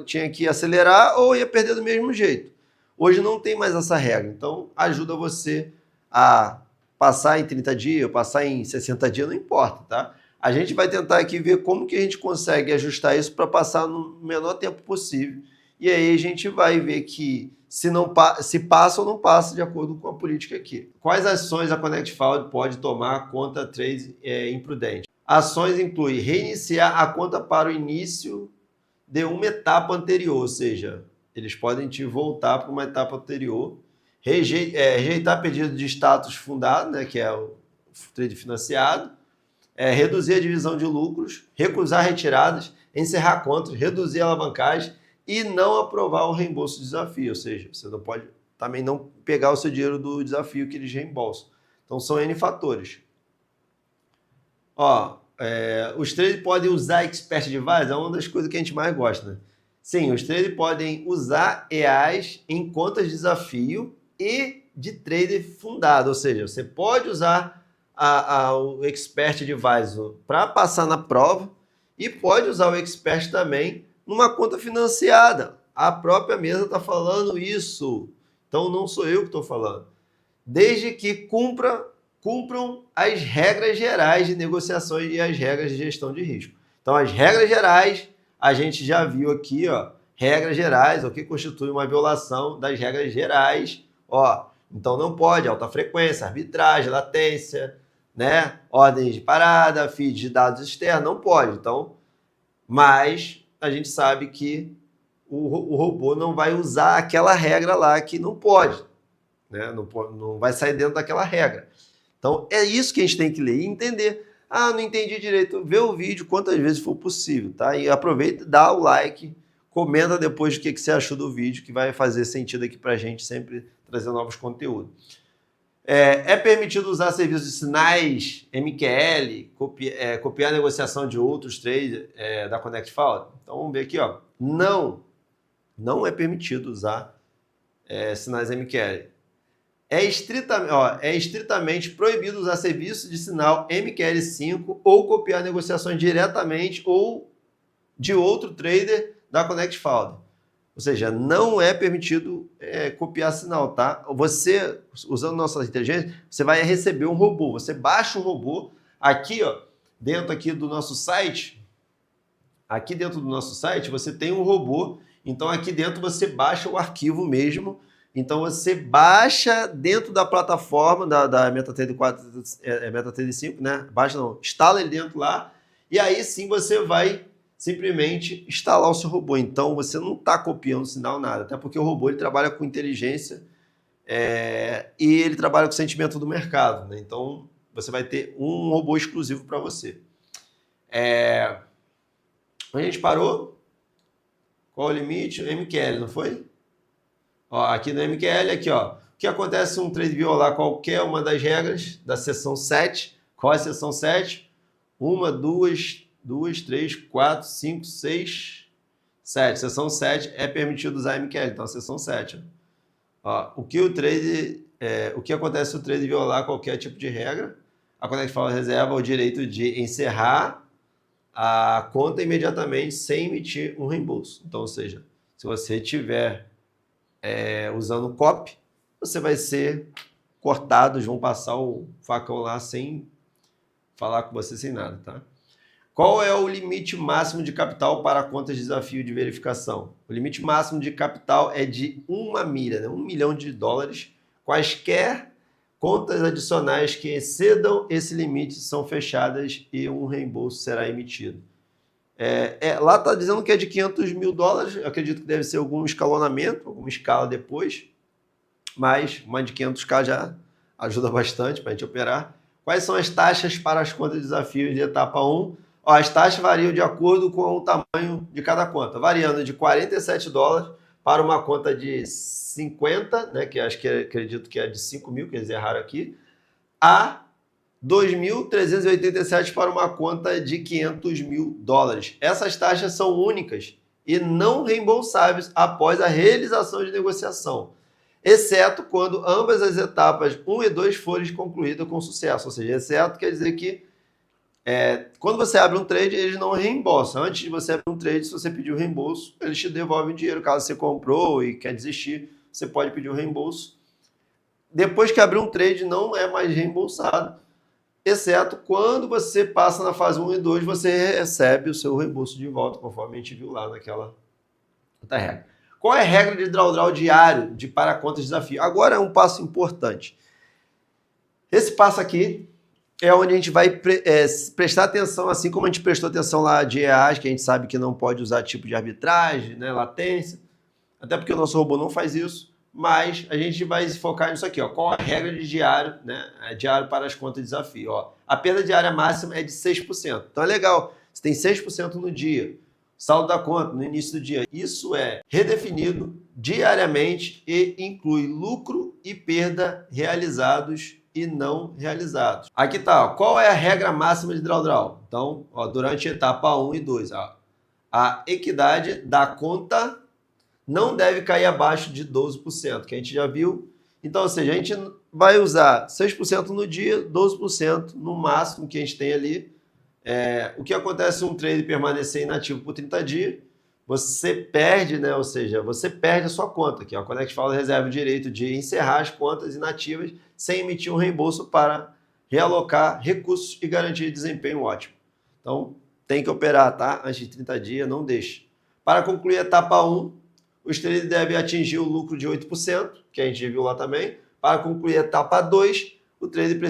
tinham que acelerar ou ia perder do mesmo jeito. Hoje não tem mais essa regra. Então, ajuda você a passar em 30 dias, passar em 60 dias, não importa, tá? A gente vai tentar aqui ver como que a gente consegue ajustar isso para passar no menor tempo possível. E aí a gente vai ver que se passa ou não passa de acordo com a política aqui. Quais ações a ConnectFaud pode tomar contra trade imprudente? Ações incluem reiniciar a conta para o início de uma etapa anterior, ou seja, eles podem te voltar para uma etapa anterior, rejeitar pedido de status fundado, né, que é o trade financiado, reduzir a divisão de lucros, recusar retiradas, encerrar contas, reduzir a alavancagem e não aprovar o reembolso do desafio. Ou seja, você não pode também não pegar o seu dinheiro do desafio que eles reembolsam. Então, são N fatores. Os traders podem usar Expert Advisor, é uma das coisas que a gente mais gosta, né? Sim, os traders podem usar EAs em contas de desafio e de trader fundado. Ou seja, você pode usar o Expert Advisor para passar na prova e pode usar o Expert também numa conta financiada. A própria mesa está falando isso. Então não sou eu que estou falando. Desde que cumpram as regras gerais de negociações e as regras de gestão de risco. Então as regras gerais, a gente já viu aqui, regras gerais, o que constitui uma violação das regras gerais. Então não pode alta frequência, arbitragem, latência, né? Ordens de parada, feed de dados externos, não pode. Então, mas a gente sabe que o robô não vai usar aquela regra lá que não pode, né? Não vai sair dentro daquela regra. Então, é isso que a gente tem que ler e entender. Não entendi direito. Vê o vídeo quantas vezes for possível, tá? E aproveita, dá o like, comenta depois o que você achou do vídeo, que vai fazer sentido aqui pra gente sempre trazer novos conteúdos. É permitido usar serviços de sinais MQL, copiar a negociação de outros trades da ConnectFaud? Então vamos ver aqui, não é permitido usar sinais MQL. É estritamente proibido usar serviço de sinal MQL5 ou copiar negociações diretamente ou de outro trader da ConnectFaud. Ou seja, não é permitido copiar sinal, tá? Você, usando nossa inteligência, você vai receber um robô. Você baixa um robô aqui, dentro aqui do nosso site. Aqui dentro do nosso site, você tem um robô. Então, aqui dentro você baixa o arquivo mesmo. Então, você baixa dentro da plataforma da MetaTrader 4, MetaTrader 5, né? Instala ele dentro lá. E aí sim você vai simplesmente instalar o seu robô. Então, você não está copiando sinal, nada. Até porque o robô ele trabalha com inteligência e ele trabalha com sentimento do mercado, né? Então, você vai ter um robô exclusivo para você. A gente parou? Qual o limite? MQL, não foi? Aqui no MQL, o que acontece se um trade violar qualquer uma das regras da seção 7? Qual é a seção 7? 1, 2, 3, 4, 5, 6, 7. Seção 7 é permitido usar MQL, então a seção 7. O que acontece se o trade violar qualquer tipo de regra? A ConnectFaud reserva o direito de encerrar a conta imediatamente sem emitir um reembolso. Então, ou seja, se você estiver usando copy, você vai ser cortado, vão passar o facão lá sem falar com você, sem nada, tá? Qual é o limite máximo de capital para contas de desafio de verificação? O limite máximo de capital é de 1 milha, né? $1 milhão. Quaisquer contas adicionais que excedam esse limite são fechadas e um reembolso será emitido. Lá está dizendo que é de $500 mil, eu acredito que deve ser algum escalonamento, alguma escala depois, mas uma de 500k já ajuda bastante para a gente operar. Quais são as taxas para as contas de desafio de etapa 1? As taxas variam de acordo com o tamanho de cada conta, variando de $47 para uma conta de 50, né, que acredito que é de 5 mil, que eles erraram aqui, a 2.387 para uma conta de $500.000. Essas taxas são únicas e não reembolsáveis após a realização de negociação, exceto quando ambas as etapas 1 e 2 forem concluídas com sucesso. Ou seja, exceto quer dizer que quando você abre um trade, eles não reembolsam. Antes de você abrir um trade, se você pedir o reembolso, eles te devolvem o dinheiro. Caso você comprou e quer desistir, você pode pedir o reembolso. Depois que abrir um trade, não é mais reembolsado, exceto quando você passa na fase 1 e 2, você recebe o seu reembolso de volta, conforme a gente viu lá naquela outra regra. Qual é a regra de drawdown diário para contas de desafio? Agora é um passo importante. Esse passo aqui é onde a gente vai prestar atenção, assim como a gente prestou atenção lá de EAs, que a gente sabe que não pode usar tipo de arbitragem, né, latência, até porque o nosso robô não faz isso, mas a gente vai se focar nisso aqui, ó. Qual a regra de diário, né? Diário para as contas de desafio, ó. A perda diária máxima é de 6%. Então é legal, você tem 6% no dia. Saldo da conta no início do dia. Isso é redefinido diariamente e inclui lucro e perda realizados e não realizados. Aqui tá, ó. Qual é a regra máxima de drawdown? Então, ó, durante a etapa 1 e 2, ó, a equidade da conta não deve cair abaixo de 12%, que a gente já viu. Então, ou seja, a gente vai usar 6% no dia, 12% no máximo que a gente tem ali. O que acontece se um trade permanecer inativo por 30 dias? Você perde, né? Ou seja, você perde a sua conta. Aqui, ó, a ConnectFault reserva o direito de encerrar as contas inativas sem emitir um reembolso para realocar recursos e garantir desempenho ótimo. Então, tem que operar, tá? Antes de 30 dias, não deixe. Para concluir a etapa 1, os traders devem atingir o lucro de 8%, que a gente viu lá também. Para concluir a etapa 2, o trader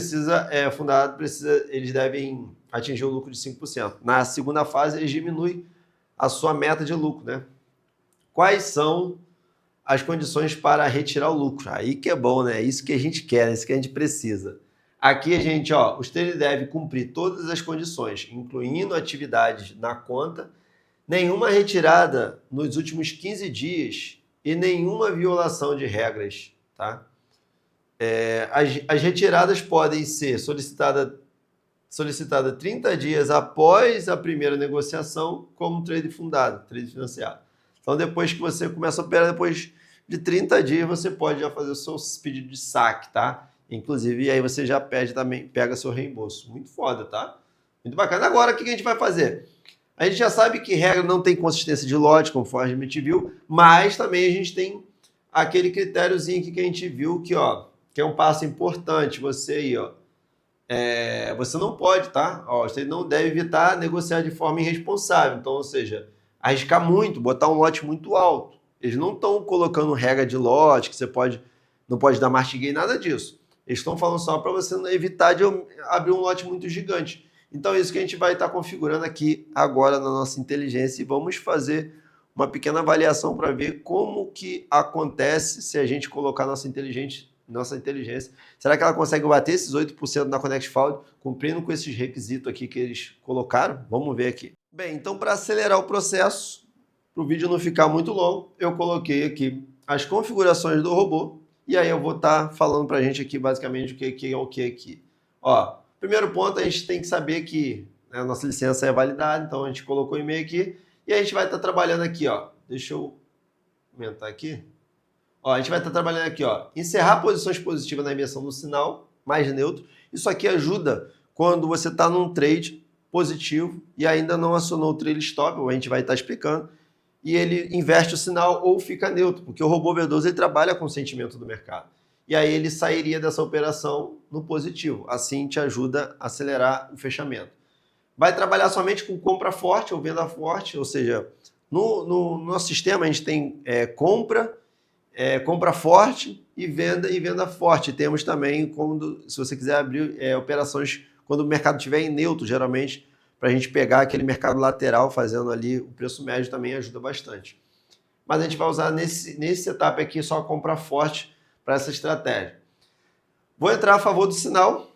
eles devem atingir o lucro de 5%. Na segunda fase, eles diminuem a sua meta de lucro, né? Quais são as condições para retirar o lucro? Aí que é bom, né? Isso que a gente quer, isso que a gente precisa. Aqui a gente, ó, os traders devem cumprir todas as condições, incluindo atividades na conta, nenhuma retirada nos últimos 15 dias e nenhuma violação de regras, tá? As retiradas podem ser solicitadas 30 dias após a primeira negociação como trade fundado, trade financiado. Então, depois que você começa a operar, depois de 30 dias, você pode já fazer o seu pedido de saque, tá? Inclusive, aí você já pega seu reembolso. Muito foda, tá? Muito bacana. Agora, o que a gente vai fazer? A gente já sabe que regra não tem consistência de lote, conforme a gente viu, mas também a gente tem aquele critériozinho aqui que a gente viu que, ó, que é um passo importante. Você aí, ó, você não pode, tá? Ó, você não deve evitar negociar de forma irresponsável. Então, ou seja, arriscar muito, botar um lote muito alto. Eles não estão colocando regra de lote, que você não pode dar martingale, nada disso. Eles estão falando só para você evitar de abrir um lote muito gigante. Então é isso que a gente vai estar configurando aqui agora na nossa inteligência e vamos fazer uma pequena avaliação para ver como que acontece se a gente colocar nossa inteligência. Será que ela consegue bater esses 8% na ConnectFault, cumprindo com esses requisitos aqui que eles colocaram? Vamos ver aqui. Bem, então para acelerar o processo, para o vídeo não ficar muito longo, eu coloquei aqui as configurações do robô e aí eu vou estar falando para a gente aqui basicamente o que é o que aqui. Ó, primeiro ponto, a gente tem que saber que a nossa licença é validada, então a gente colocou o e-mail aqui e a gente vai estar trabalhando aqui, ó. Deixa eu aumentar aqui. Ó, a gente vai estar trabalhando aqui, ó, encerrar posições positivas na inversão do sinal, mais neutro. Isso aqui ajuda quando você está num trade positivo e ainda não acionou o trailing stop, a gente vai estar explicando, e ele inverte o sinal ou fica neutro, porque o robô V12 ele trabalha com o sentimento do mercado. E aí ele sairia dessa operação no positivo. Assim te ajuda a acelerar o fechamento. Vai trabalhar somente com compra forte ou venda forte, ou seja, no nosso sistema a gente tem compra forte e venda forte. Temos também, se você quiser abrir operações quando o mercado estiver em neutro, geralmente, para a gente pegar aquele mercado lateral fazendo ali o preço médio também ajuda bastante. Mas a gente vai usar nesse setup aqui só compra forte para essa estratégia. Vou entrar a favor do sinal,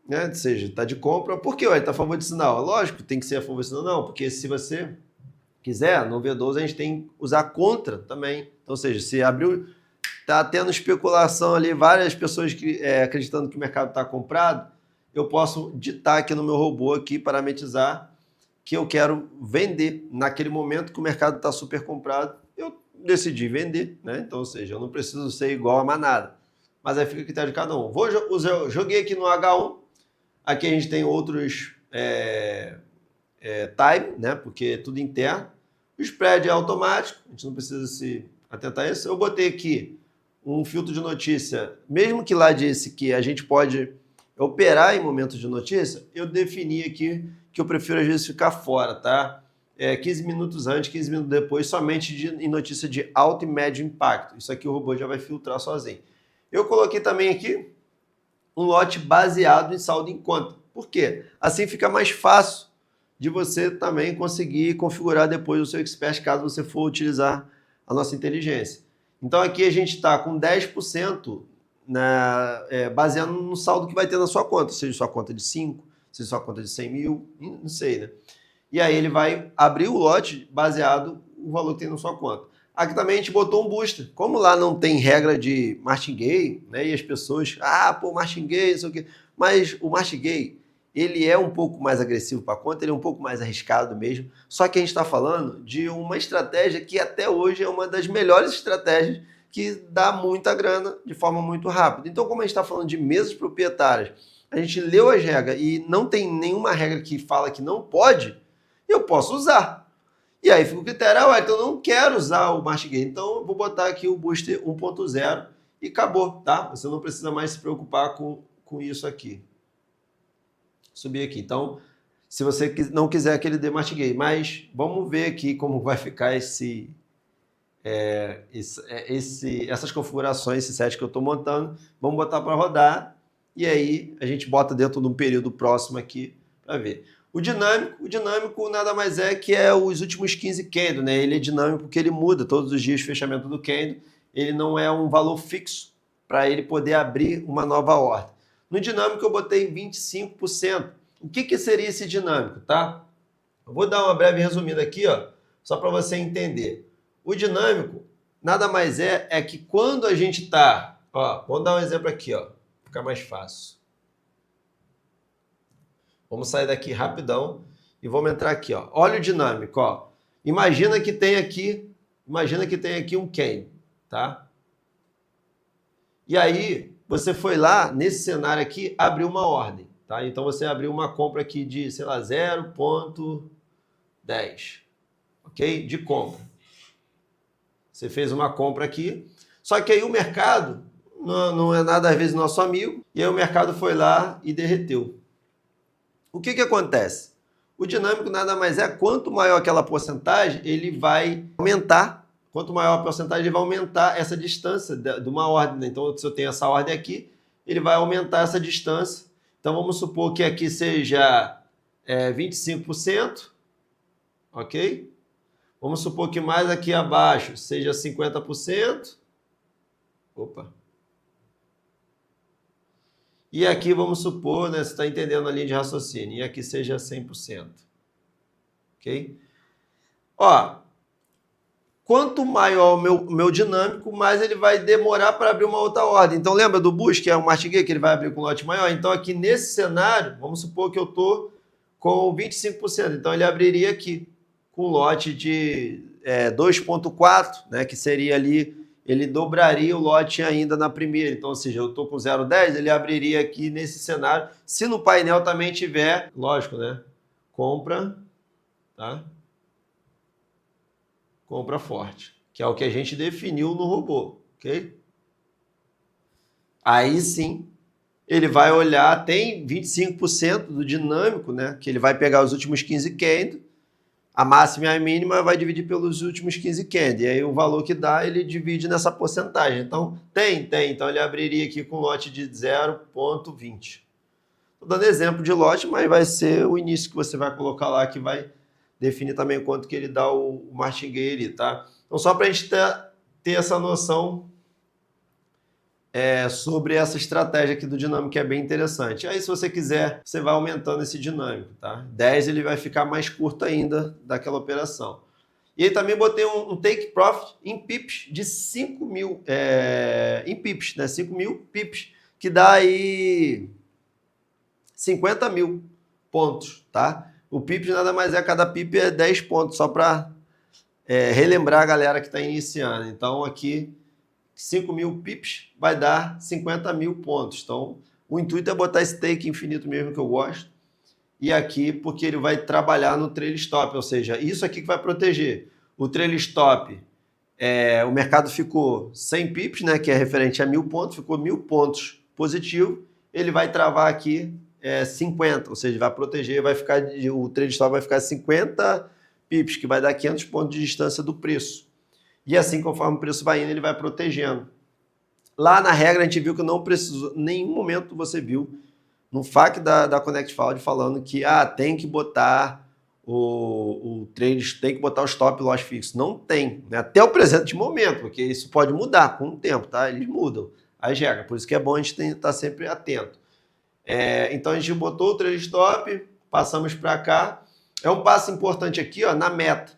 né? Ou seja, está de compra. Por que ele está a favor do sinal? Lógico, tem que ser a favor do sinal, não, porque se você quiser, no V12 a gente tem que usar contra também. Então, ou seja, se abriu tá tendo especulação ali, várias pessoas acreditando que o mercado está comprado, eu posso ditar aqui no meu robô, aqui, parametrizar, que eu quero vender. Naquele momento que o mercado está super comprado, eu decidi vender, né? Então, ou seja, eu não preciso ser igual a manada. Mas aí fica a critério de cada um. Joguei aqui no H1, aqui a gente tem outros time, né? Porque é tudo interno. O spread é automático, a gente não precisa se atentar a isso. Eu botei aqui um filtro de notícia, mesmo que lá disse que a gente pode operar em momentos de notícia, eu defini aqui que eu prefiro às vezes ficar fora, tá? 15 minutos antes, 15 minutos depois, somente em notícia de alto e médio impacto. Isso aqui o robô já vai filtrar sozinho. Eu coloquei também aqui um lote baseado em saldo em conta. Por quê? Assim fica mais fácil de você também conseguir configurar depois o seu expert, caso você for utilizar a nossa inteligência. Então aqui a gente está com 10% baseado no saldo que vai ter na sua conta, seja sua conta de 5, seja sua conta de 100 mil, não sei, né? E aí ele vai abrir o lote baseado no valor que tem na sua conta. Aqui também a gente botou um booster. Como lá não tem regra de martingale, né? E as pessoas, martingale, não sei o quê. Mas o martingale, ele é um pouco mais agressivo para a conta, ele é um pouco mais arriscado mesmo. Só que a gente está falando de uma estratégia que até hoje é uma das melhores estratégias que dá muita grana de forma muito rápida. Então, como a gente está falando de mesas proprietárias, a gente leu as regras e não tem nenhuma regra que fala que não pode, eu posso usar. E aí fica o critério, então eu não quero usar o martingale, então eu vou botar aqui o booster 1.0 e acabou, tá? Você não precisa mais se preocupar com isso aqui. Subir aqui. Então, se você não quiser que ele dê martingale, mas vamos ver aqui como vai ficar essas configurações, esse set que eu estou montando. Vamos botar para rodar e aí a gente bota dentro de um período próximo aqui para ver. O dinâmico nada mais é que os últimos 15 candles, né? Ele é dinâmico porque ele muda todos os dias o fechamento do candle. Ele não é um valor fixo para ele poder abrir uma nova ordem. No dinâmico eu botei 25%. O que seria esse dinâmico, tá? Eu vou dar uma breve resumida aqui, ó, só para você entender. O dinâmico nada mais é que quando a gente está... Vamos dar um exemplo aqui, ó, fica mais fácil. Vamos sair daqui rapidão e vamos entrar aqui, ó. Olha o dinâmico, ó. Imagina que tem aqui um candle, tá? E aí, você foi lá, nesse cenário aqui, abriu uma ordem, tá? Então, você abriu uma compra aqui de, sei lá, 0,10, ok? De compra. Você fez uma compra aqui, só que aí o mercado não é nada, às vezes, nosso amigo, e aí o mercado foi lá e derreteu. O que acontece? O dinâmico nada mais é, quanto maior aquela porcentagem, ele vai aumentar. Quanto maior a porcentagem, ele vai aumentar essa distância de uma ordem, né? Então, se eu tenho essa ordem aqui, ele vai aumentar essa distância. Então, vamos supor que aqui seja 25%, ok? Vamos supor que mais aqui abaixo seja 50%. Opa! E aqui vamos supor, né, você está entendendo a linha de raciocínio, e aqui seja 100%. Ok? Ó, quanto maior o meu dinâmico, mais ele vai demorar para abrir uma outra ordem. Então lembra do Bush, que é o martingale, que ele vai abrir com lote maior? Então aqui nesse cenário, vamos supor que eu estou com 25%. Então ele abriria aqui com lote de 2.4, né, que seria ali... ele dobraria o lote ainda na primeira. Então, ou seja, eu estou com 0,10, ele abriria aqui nesse cenário. Se no painel também tiver, lógico, né? Compra, tá? Compra forte, que é o que a gente definiu no robô, ok? Aí sim, ele vai olhar, tem 25% do dinâmico, né? Que ele vai pegar os últimos 15 candles, a máxima e a mínima vai dividir pelos últimos 15 candles. E aí o valor que dá, ele divide nessa porcentagem. Então, tem. Então, ele abriria aqui com lote de 0,20. Estou dando exemplo de lote, mas vai ser o início que você vai colocar lá, que vai definir também quanto que ele dá o martingale, tá? Então, só para a gente ter essa noção sobre essa estratégia aqui do dinâmico, que é bem interessante. Aí, se você quiser, você vai aumentando esse dinâmico, tá? 10 ele vai ficar mais curto ainda daquela operação. E aí também botei um take profit em pips de 5 mil, em pips, né? 5 mil pips, que dá aí 50 mil pontos, tá? O pips nada mais é, cada pip é 10 pontos, só para relembrar a galera que está iniciando. Então aqui, 5 mil pips vai dar 50 mil pontos. Então o intuito é botar esse take infinito mesmo, que eu gosto. E aqui, porque ele vai trabalhar no trail stop, ou seja, isso aqui que vai proteger. O trail stop, o mercado ficou 100 pips, né, que é referente a 1.000 pontos, ficou 1.000 pontos positivo, ele vai travar aqui 50, ou seja, vai proteger, o trail stop vai ficar 50 pips, que vai dar 500 pontos de distância do preço. E assim, conforme o preço vai indo, ele vai protegendo. Lá na regra, a gente viu que não precisou, em nenhum momento você viu no FAQ da Connect Found falando que tem que botar o trade, tem que botar o stop loss fixo. Não tem, né? Até o presente momento, porque isso pode mudar com o tempo, tá? Eles mudam as regras, por isso que é bom a gente estar sempre atento. Então a gente botou o trade stop, passamos para cá. É um passo importante aqui, ó, na meta.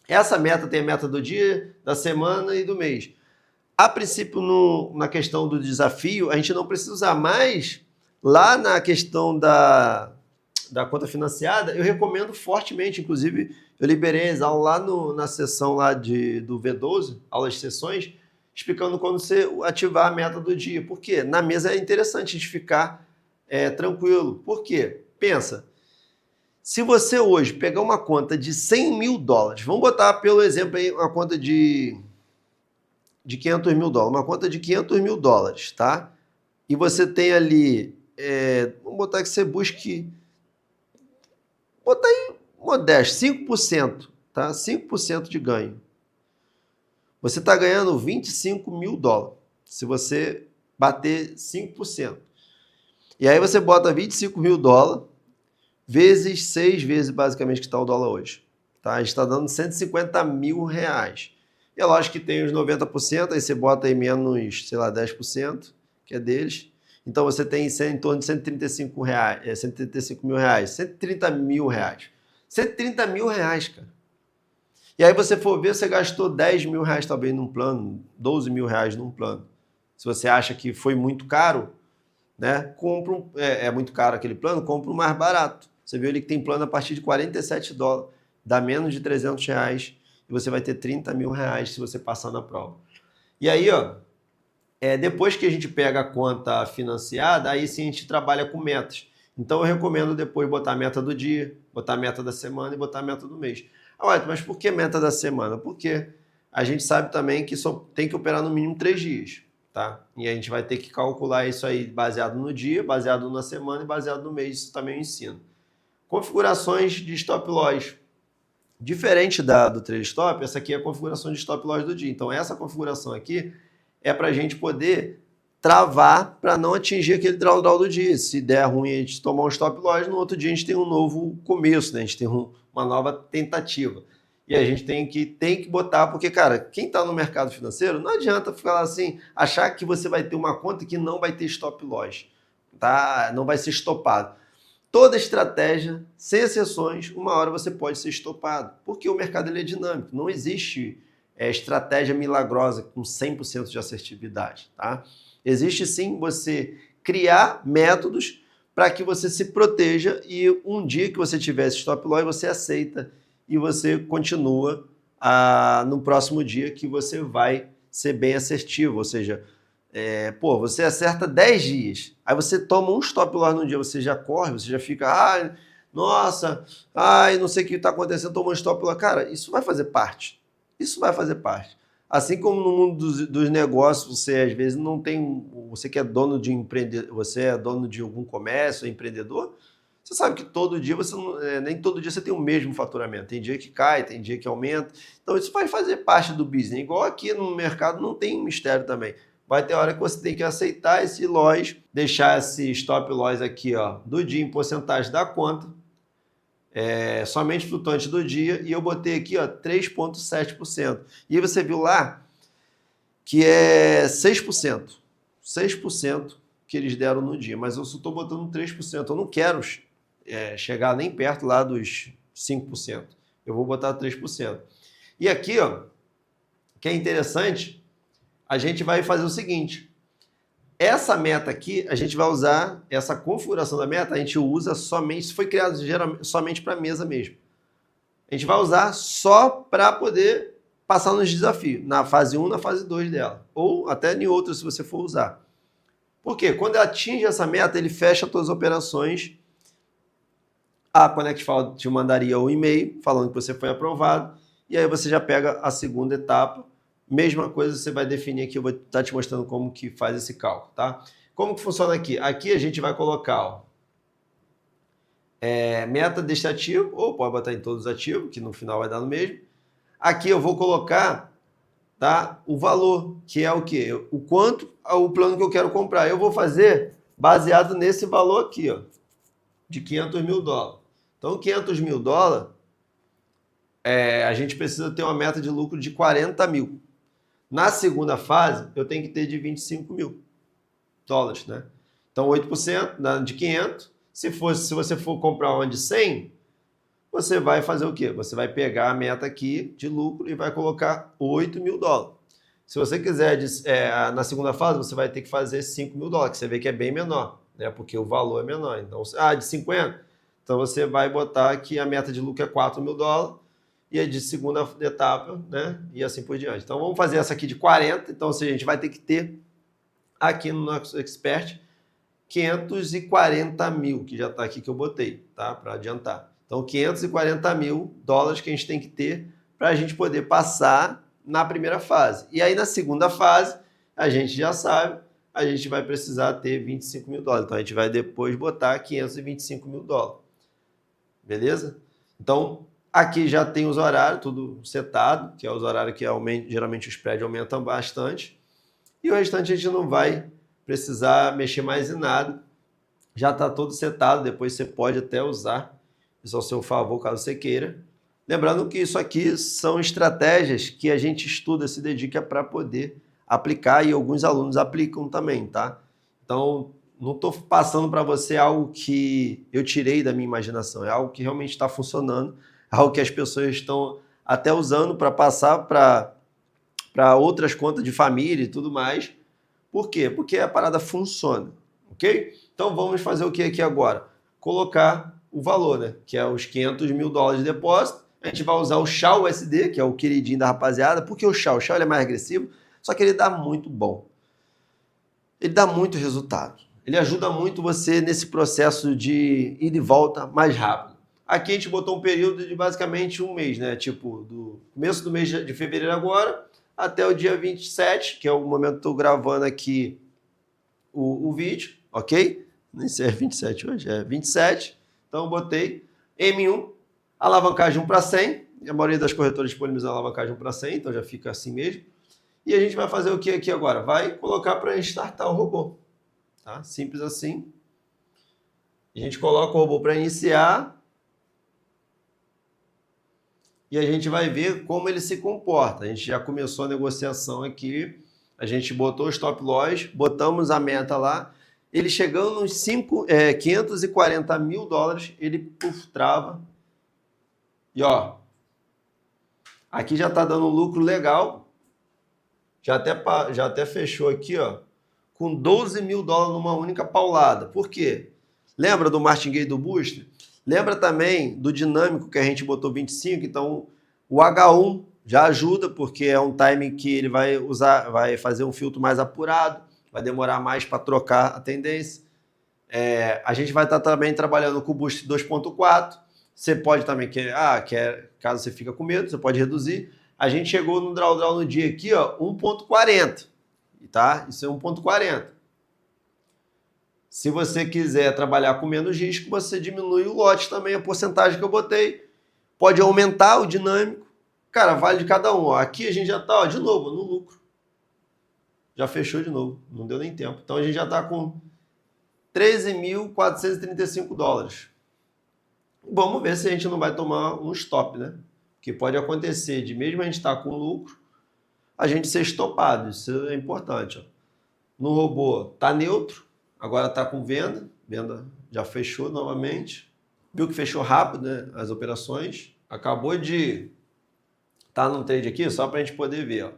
Essa meta tem a meta do dia, da semana e do mês. A princípio, na questão do desafio, a gente não precisa usar mais. Lá na questão da conta financiada, eu recomendo fortemente, inclusive, eu liberei as aulas lá na sessão lá do V12, aulas de sessões, explicando como você ativar a meta do dia. Por quê? Na mesa é interessante a gente ficar tranquilo. Por quê? Pensa, se você hoje pegar uma conta de 100 mil dólares, vamos botar pelo exemplo aí uma conta de 500 mil dólares, uma conta de 500 mil dólares, tá? E você tem ali, vamos botar que você busque, botar aí modesto, 5%, tá? 5% de ganho. Você está ganhando 25 mil dólares, se você bater 5%. E aí você bota 25 mil dólares, vezes 6 vezes basicamente que está o dólar hoje. Tá? A gente está dando 150 mil reais. E é lógico que tem os 90%, aí você bota aí menos, sei lá, 10%, que é deles. Então você tem em torno de 135 reais, 135 mil reais, 130 mil reais. 130 mil reais, cara. E aí você for ver, você gastou 10 mil reais talvez num plano, 12 mil reais num plano. Se você acha que foi muito caro, né, compra é muito caro aquele plano, compra um mais barato. Você viu ali que tem plano a partir de 47 dólares, dá menos de 300 reais e você vai ter 30 mil reais se você passar na prova. E aí, ó, depois que a gente pega a conta financiada, aí sim a gente trabalha com metas. Então eu recomendo depois botar a meta do dia, botar a meta da semana e botar a meta do mês. Mas por que meta da semana? Porque a gente sabe também que só tem que operar no mínimo 3 dias. Tá? E a gente vai ter que calcular isso aí baseado no dia, baseado na semana e baseado no mês. Isso também eu ensino. Configurações de stop loss. Diferente do trail stop, essa aqui é a configuração de stop loss do dia. Então essa configuração aqui é para a gente poder travar para não atingir aquele drawdown do dia. Se der ruim a gente tomar um stop loss, no outro dia a gente tem um novo começo, né? A gente tem uma nova tentativa. E a gente tem que botar, porque, cara, quem está no mercado financeiro, não adianta ficar assim, achar que você vai ter uma conta que não vai ter stop loss, tá? Não vai ser estopado. Toda estratégia, sem exceções, uma hora você pode ser estopado, porque o mercado ele é dinâmico, não existe estratégia milagrosa com 100% de assertividade, tá? Existe sim você criar métodos para que você se proteja e um dia que você tiver esse stop loss, você aceita e você continua no próximo dia que você vai ser bem assertivo, ou seja, você acerta 10 dias, aí você toma um stop loss no dia, você já corre, você já fica, nossa, não sei o que está acontecendo, toma um stop loss. Cara, isso vai fazer parte, isso vai fazer parte. Assim como no mundo dos negócios, você às vezes não tem, você que é dono de empreendedor, você é dono de algum comércio, é empreendedor, você sabe que todo dia nem todo dia você tem o mesmo faturamento. Tem dia que cai, tem dia que aumenta. Então isso vai fazer parte do business. Igual aqui no mercado não tem mistério também. Vai ter hora que você tem que aceitar esse loss, deixar esse stop loss aqui, ó, do dia em porcentagem da conta, somente flutuante do dia, e eu botei aqui, ó, 3,7%. E aí você viu lá que é 6%. 6% que eles deram no dia, mas eu só estou botando 3%. Eu não quero chegar nem perto lá dos 5%. Eu vou botar 3%. E aqui, ó, que é interessante, a gente vai fazer o seguinte. Essa meta aqui, a gente vai usar, essa configuração da meta, a gente usa somente, foi criado somente para mesa mesmo. A gente vai usar só para poder passar nos desafios, na fase 1, na fase 2 dela, ou até em outras se você for usar. Por quê? Quando atinge essa meta, ele fecha todas as operações. A ConnectFaud te mandaria um e-mail falando que você foi aprovado, e aí você já pega a segunda etapa. Mesma coisa, você vai definir aqui, eu vou estar te mostrando como que faz esse cálculo, tá? Como que funciona aqui? Aqui a gente vai colocar, ó, meta deste ativo, ou pode botar em todos os ativos, que no final vai dar no mesmo. Aqui eu vou colocar, tá, o valor, que é o quê? O quanto, o plano que eu quero comprar. Eu vou fazer baseado nesse valor aqui, ó, de 500 mil dólares. Então, 500 mil dólares, a gente precisa ter uma meta de lucro de 40 mil. Na segunda fase, eu tenho que ter de 25 mil dólares, né? Então, 8% de 500. Se você for comprar uma de 100, você vai fazer o quê? Você vai pegar a meta aqui de lucro e vai colocar 8 mil dólares. Se você quiser, na segunda fase, você vai ter que fazer 5 mil dólares, que você vê que é bem menor, né? Porque o valor é menor. Então, de 50, então você vai botar que a meta de lucro é 4 mil dólares, e a de segunda etapa, né? E assim por diante. Então, vamos fazer essa aqui de 40. Então, a gente vai ter que ter aqui no nosso Expert 540 mil, que já está aqui que eu botei, tá? Para adiantar. Então, 540 mil dólares que a gente tem que ter para a gente poder passar na primeira fase. E aí, na segunda fase, a gente já sabe, a gente vai precisar ter 25 mil dólares. Então, a gente vai depois botar 525 mil dólares. Beleza? Então, aqui já tem os horários, tudo setado, que é os horários que geralmente os prédios aumentam bastante. E o restante a gente não vai precisar mexer mais em nada. Já está todo setado, depois você pode até usar isso ao seu favor, caso você queira. Lembrando que isso aqui são estratégias que a gente estuda, se dedica para poder aplicar, e alguns alunos aplicam também, tá? Então, não estou passando para você algo que eu tirei da minha imaginação, é algo que realmente está funcionando, algo que as pessoas estão até usando para passar para outras contas de família e tudo mais. Por quê? Porque a parada funciona, ok? Então vamos fazer o que aqui agora? Colocar o valor, né? Que é os 500 mil dólares de depósito. A gente vai usar o SHA-USD, que é o queridinho da rapaziada. Por que o SHA? O SHA ele é mais agressivo, só que ele dá muito bom. Ele dá muito resultado. Ele ajuda muito você nesse processo de ida e volta mais rápido. Aqui a gente botou um período de basicamente um mês, né? Tipo, do começo do mês de fevereiro agora até o dia 27, que é o momento que estou gravando aqui o vídeo, ok? Nem sei, é 27 hoje? É 27. Então, eu botei M1, alavancagem 1 para 100. A maioria das corretoras disponibilizam alavancagem 1 para 100, então já fica assim mesmo. E a gente vai fazer o que aqui agora? Vai colocar para startar o robô. Tá? Simples assim. A gente coloca o robô para iniciar. E a gente vai ver como ele se comporta. A gente já começou a negociação aqui, a gente botou o stop loss, botamos a meta lá, ele chegando nos 540 mil dólares, ele trava. E ó, aqui já está dando um lucro legal, já até fechou aqui, ó, com 12 mil dólares numa única paulada. Por quê? Lembra do martingale do booster? Lembra também do dinâmico que a gente botou 25, então o H1 já ajuda, porque é um timing que ele vai fazer um filtro mais apurado, vai demorar mais para trocar a tendência. A gente vai estar também trabalhando com o boost 2.4, você pode também, caso você fica com medo, você pode reduzir. A gente chegou no drawdown no dia aqui, ó, 1.40, tá? Isso é 1.40. Se você quiser trabalhar com menos risco, você diminui o lote também, a porcentagem que eu botei. Pode aumentar o dinâmico. Cara, vale de cada um. Ó. Aqui a gente já está, de novo, no lucro. Já fechou de novo. Não deu nem tempo. Então a gente já está com 13.435 dólares. Vamos ver se a gente não vai tomar um stop, né? Porque pode acontecer de mesmo a gente estar com lucro, a gente ser estopado. Isso é importante. Ó. No robô está neutro. Agora está com venda já fechou novamente. Viu que fechou rápido, né? As operações. Acabou de tá num trade aqui, só para a gente poder ver, ó.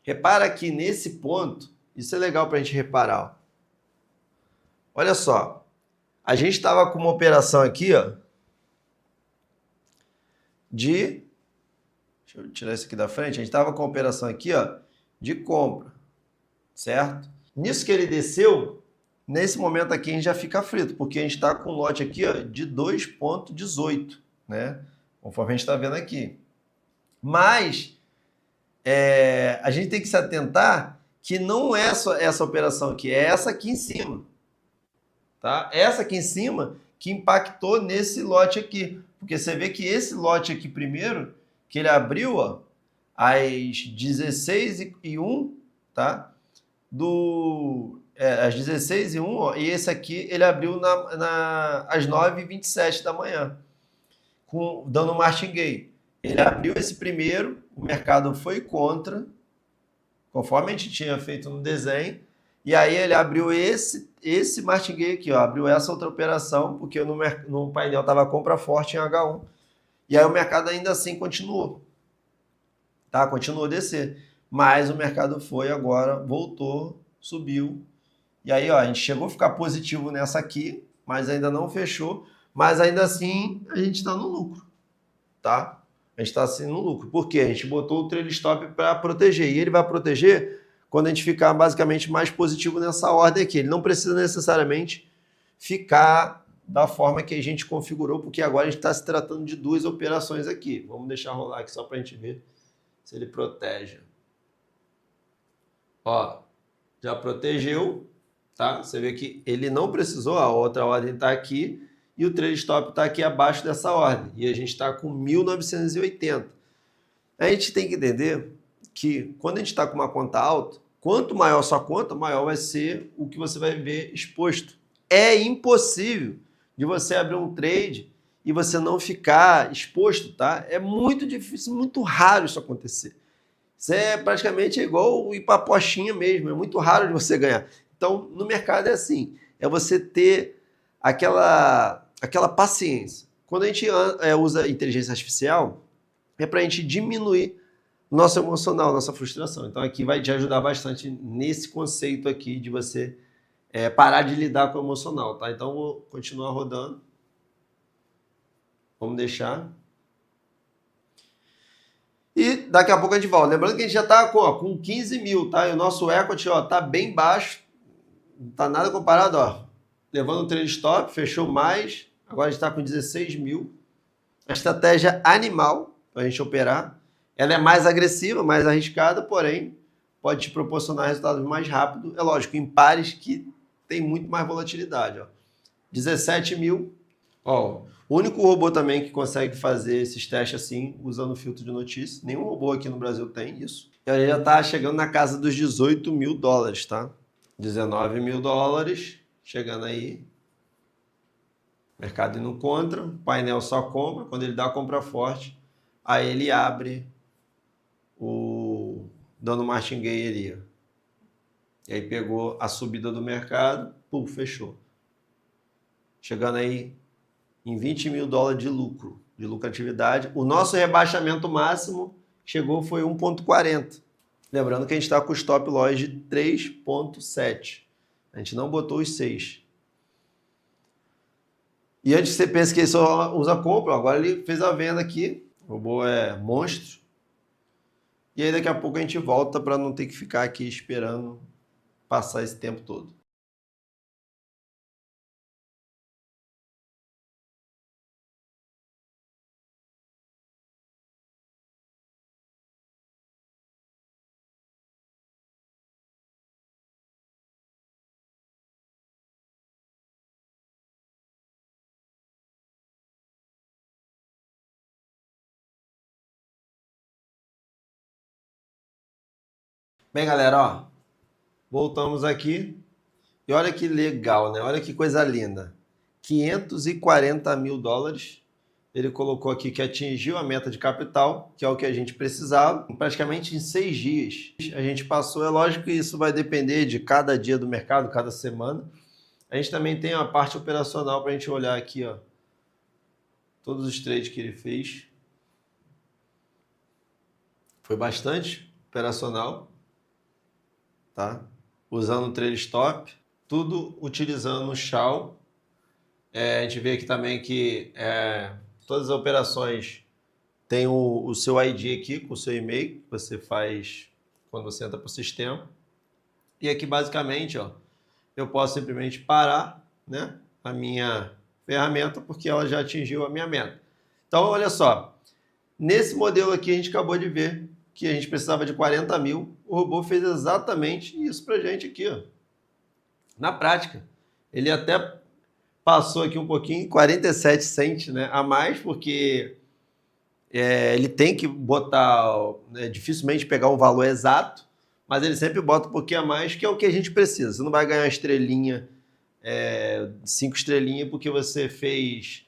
Repara aqui nesse ponto, isso é legal para a gente reparar, ó. Olha só, a gente estava com uma operação aqui, ó, deixa eu tirar isso aqui da frente, a gente estava com uma operação aqui, ó, de compra, certo? Nisso que ele desceu, nesse momento aqui a gente já fica frito, porque a gente está com um lote aqui, ó, de 2,18, né? Conforme a gente está vendo aqui. Mas a gente tem que se atentar que não é só essa operação aqui, é essa aqui em cima. Tá? Essa aqui em cima que impactou nesse lote aqui. Porque você vê que esse lote aqui primeiro, que ele abriu, ó, às 16h01, tá? Às 16h01, ó, e esse aqui ele abriu às 9h27 da manhã, dando martingale. Ele abriu esse primeiro, o mercado foi contra, conforme a gente tinha feito no desenho, e aí ele abriu esse martingale aqui, ó, abriu essa outra operação, porque no painel estava compra forte em H1. E aí o mercado ainda assim continuou. Tá? Continuou a descer. Mas o mercado foi agora, voltou, subiu. E aí, ó, a gente chegou a ficar positivo nessa aqui, mas ainda não fechou. Mas ainda assim, a gente está no lucro. Tá? A gente está assim no lucro. Por quê? A gente botou o trail stop para proteger. E ele vai proteger quando a gente ficar basicamente mais positivo nessa ordem aqui. Ele não precisa necessariamente ficar da forma que a gente configurou, porque agora a gente está se tratando de duas operações aqui. Vamos deixar rolar aqui só para a gente ver se ele protege. Ó, já protegeu, tá? Você vê que ele não precisou, a outra ordem está aqui e o trail stop está aqui abaixo dessa ordem. E a gente está com 1980. A gente tem que entender que quando a gente está com uma conta alta, quanto maior sua conta, maior vai ser o que você vai ver exposto. É impossível de você abrir um trade e você não ficar exposto, tá? É muito difícil, muito raro isso acontecer. Isso é praticamente igual ir para a postinha mesmo, é muito raro de você ganhar. Então, no mercado é assim, é você ter aquela paciência. Quando a gente usa inteligência artificial, é para a gente diminuir nosso emocional, nossa frustração. Então aqui vai te ajudar bastante nesse conceito aqui de você parar de lidar com o emocional, tá? Então vou continuar rodando. Vamos deixar. E daqui a pouco a gente volta. Lembrando que a gente já está com 15 mil, tá? E o nosso equity, ó, tá bem baixo. Não tá nada comparado, ó. Levando o trade stop, fechou mais. Agora a gente está com 16 mil. A estratégia animal para a gente operar. Ela é mais agressiva, mais arriscada, porém pode te proporcionar resultados mais rápidos. É lógico, em pares que tem muito mais volatilidade. Ó. 17 mil. Ó, o único robô também que consegue fazer esses testes assim, usando filtro de notícia. Nenhum robô aqui no Brasil tem isso. E aí já está chegando na casa dos 18 mil dólares, tá? 19 mil dólares, chegando aí. Mercado indo contra, o painel só compra. Quando ele dá a compra forte, aí ele abre dando martingale ali. E aí pegou a subida do mercado, pum, fechou. Chegando aí em 20 mil dólares de lucro, de lucratividade. O nosso rebaixamento máximo foi 1,40. Lembrando que a gente está com o stop loss de 3,7. A gente não botou os 6. E antes você pensa que ele só usa compra, agora ele fez a venda aqui. O robô é monstro. E aí daqui a pouco a gente volta para não ter que ficar aqui esperando passar esse tempo todo. Bem, galera, ó, voltamos aqui. E olha que legal, né? Olha que coisa linda. 540 mil dólares. Ele colocou aqui que atingiu a meta de capital, que é o que a gente precisava, praticamente em 6 dias. A gente passou, é lógico que isso vai depender de cada dia do mercado, cada semana. A gente também tem a parte operacional para a gente olhar aqui, ó, todos os trades que ele fez. Foi bastante operacional, tá? Usando o Trail Stop, tudo utilizando o SHAL. A gente vê aqui também que todas as operações têm o seu ID aqui, com o seu e-mail, que você faz quando você entra para o sistema. E aqui, basicamente, ó, eu posso simplesmente parar, né, a minha ferramenta, porque ela já atingiu a minha meta. Então, olha só, nesse modelo aqui a gente acabou de ver que a gente precisava de 40 mil, o robô fez exatamente isso para a gente aqui, ó. Na prática, ele até passou aqui um pouquinho, 47 cents, né, a mais, porque ele tem que botar, dificilmente pegar um valor exato, mas ele sempre bota um pouquinho a mais, que é o que a gente precisa. Você não vai ganhar uma estrelinha, 5 estrelinhas, porque você fez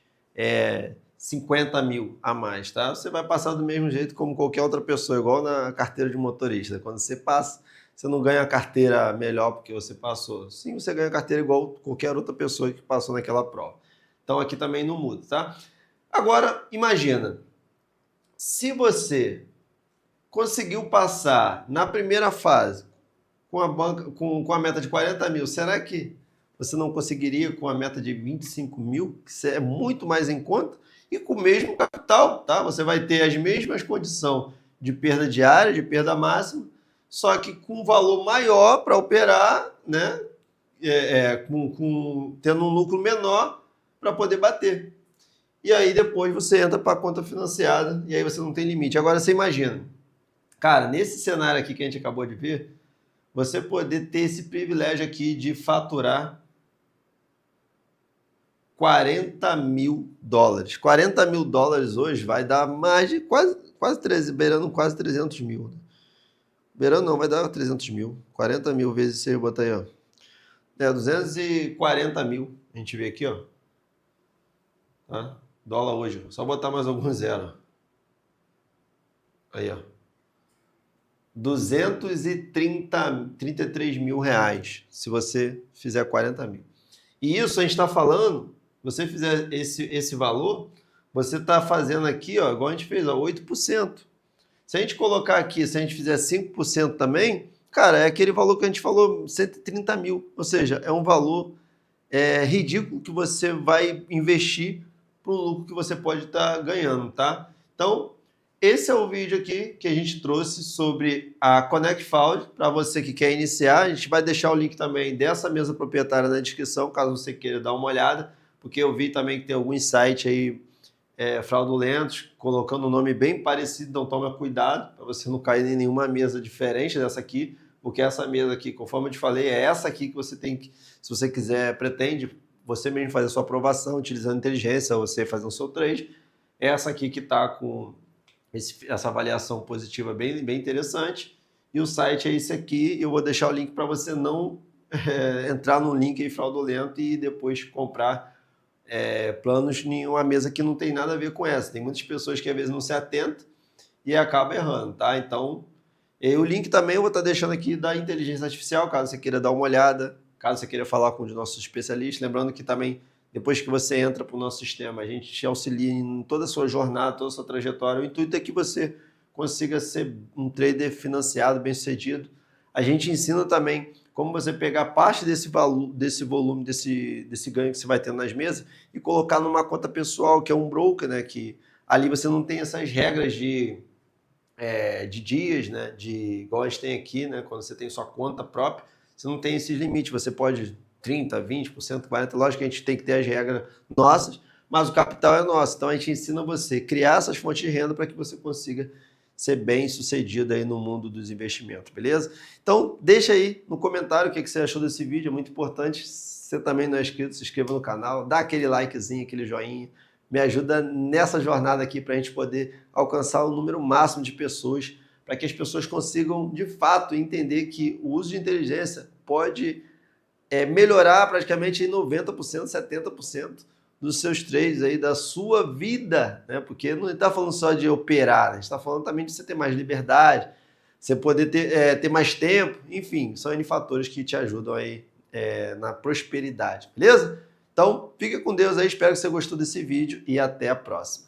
50 mil a mais, tá? Você vai passar do mesmo jeito como qualquer outra pessoa, igual na carteira de motorista. Quando você passa, você não ganha a carteira melhor porque você passou. Sim, você ganha a carteira igual qualquer outra pessoa que passou naquela prova. Então aqui também não muda, tá? Agora, imagina, se você conseguiu passar na primeira fase com a meta de 40 mil, será que você não conseguiria com a meta de 25 mil, que é muito mais em conta, e com o mesmo capital, tá? Você vai ter as mesmas condições de perda diária, de perda máxima, só que com um valor maior para operar, né? Tendo um lucro menor para poder bater. E aí depois você entra para a conta financiada e aí você não tem limite. Agora você imagina, cara, nesse cenário aqui que a gente acabou de ver, você poder ter esse privilégio aqui de faturar 40 mil dólares. 40 mil dólares hoje vai dar mais de quase 13, beirando quase 300 mil. Né? Beirando não, vai dar 300 mil. 40 mil vezes, você bota aí, ó. 240 mil. A gente vê aqui, ó. Tá? Dólar hoje. Só botar mais algum zero. Aí, ó. 233 mil reais, se você fizer 40 mil. E isso a gente está falando, se você fizer esse valor, você está fazendo aqui, ó, igual a gente fez, ó, 8%. Se a gente colocar aqui, se a gente fizer 5% também, cara, é aquele valor que a gente falou, 130 mil. Ou seja, é um valor ridículo que você vai investir para o lucro que você pode estar ganhando, tá? Então, esse é o vídeo aqui que a gente trouxe sobre a ConnectFaud para você que quer iniciar. A gente vai deixar o link também dessa mesa proprietária na descrição, caso você queira dar uma olhada, porque eu vi também que tem alguns sites aí fraudulentos, colocando um nome bem parecido, então toma cuidado para você não cair em nenhuma mesa diferente dessa aqui, porque essa mesa aqui, conforme eu te falei, é essa aqui que você tem que, se você quiser, pretende você mesmo fazer a sua aprovação, utilizando inteligência, você fazer o seu trade, essa aqui que está com essa avaliação positiva bem, bem interessante, e o site é esse aqui, eu vou deixar o link para você não entrar num link aí fraudulento e depois comprar planos em uma mesa que não tem nada a ver com essa. Tem muitas pessoas que às vezes não se atentam e acabam errando, tá? Então, o link também eu vou estar deixando aqui da inteligência artificial, caso você queira dar uma olhada, caso você queira falar com um de nossos especialistas. Lembrando que também, depois que você entra para o nosso sistema, a gente te auxilia em toda a sua jornada, toda a sua trajetória. O intuito é que você consiga ser um trader financiado, bem-sucedido. A gente ensina também como você pegar parte desse valor, desse volume, desse ganho que você vai ter nas mesas e colocar numa conta pessoal, que é um broker, né? Que ali você não tem essas regras de dias, né? Igual a gente tem aqui, né? Quando você tem sua conta própria, você não tem esses limites. Você pode 30%, 20%, 40%. Lógico que a gente tem que ter as regras nossas, mas o capital é nosso. Então a gente ensina você a criar essas fontes de renda para que você consiga ser bem sucedido aí no mundo dos investimentos, beleza? Então, deixa aí no comentário o que você achou desse vídeo, é muito importante. Se você também não é inscrito, se inscreva no canal, dá aquele likezinho, aquele joinha, me ajuda nessa jornada aqui para a gente poder alcançar o número máximo de pessoas, para que as pessoas consigam, de fato, entender que o uso de inteligência pode melhorar praticamente em 90%, 70% dos seus trades aí, da sua vida, né? Porque não está falando só de operar, né? A gente está falando também de você ter mais liberdade, você poder ter mais tempo, enfim, são N fatores que te ajudam aí na prosperidade, beleza? Então, fica com Deus aí, espero que você gostou desse vídeo e até a próxima.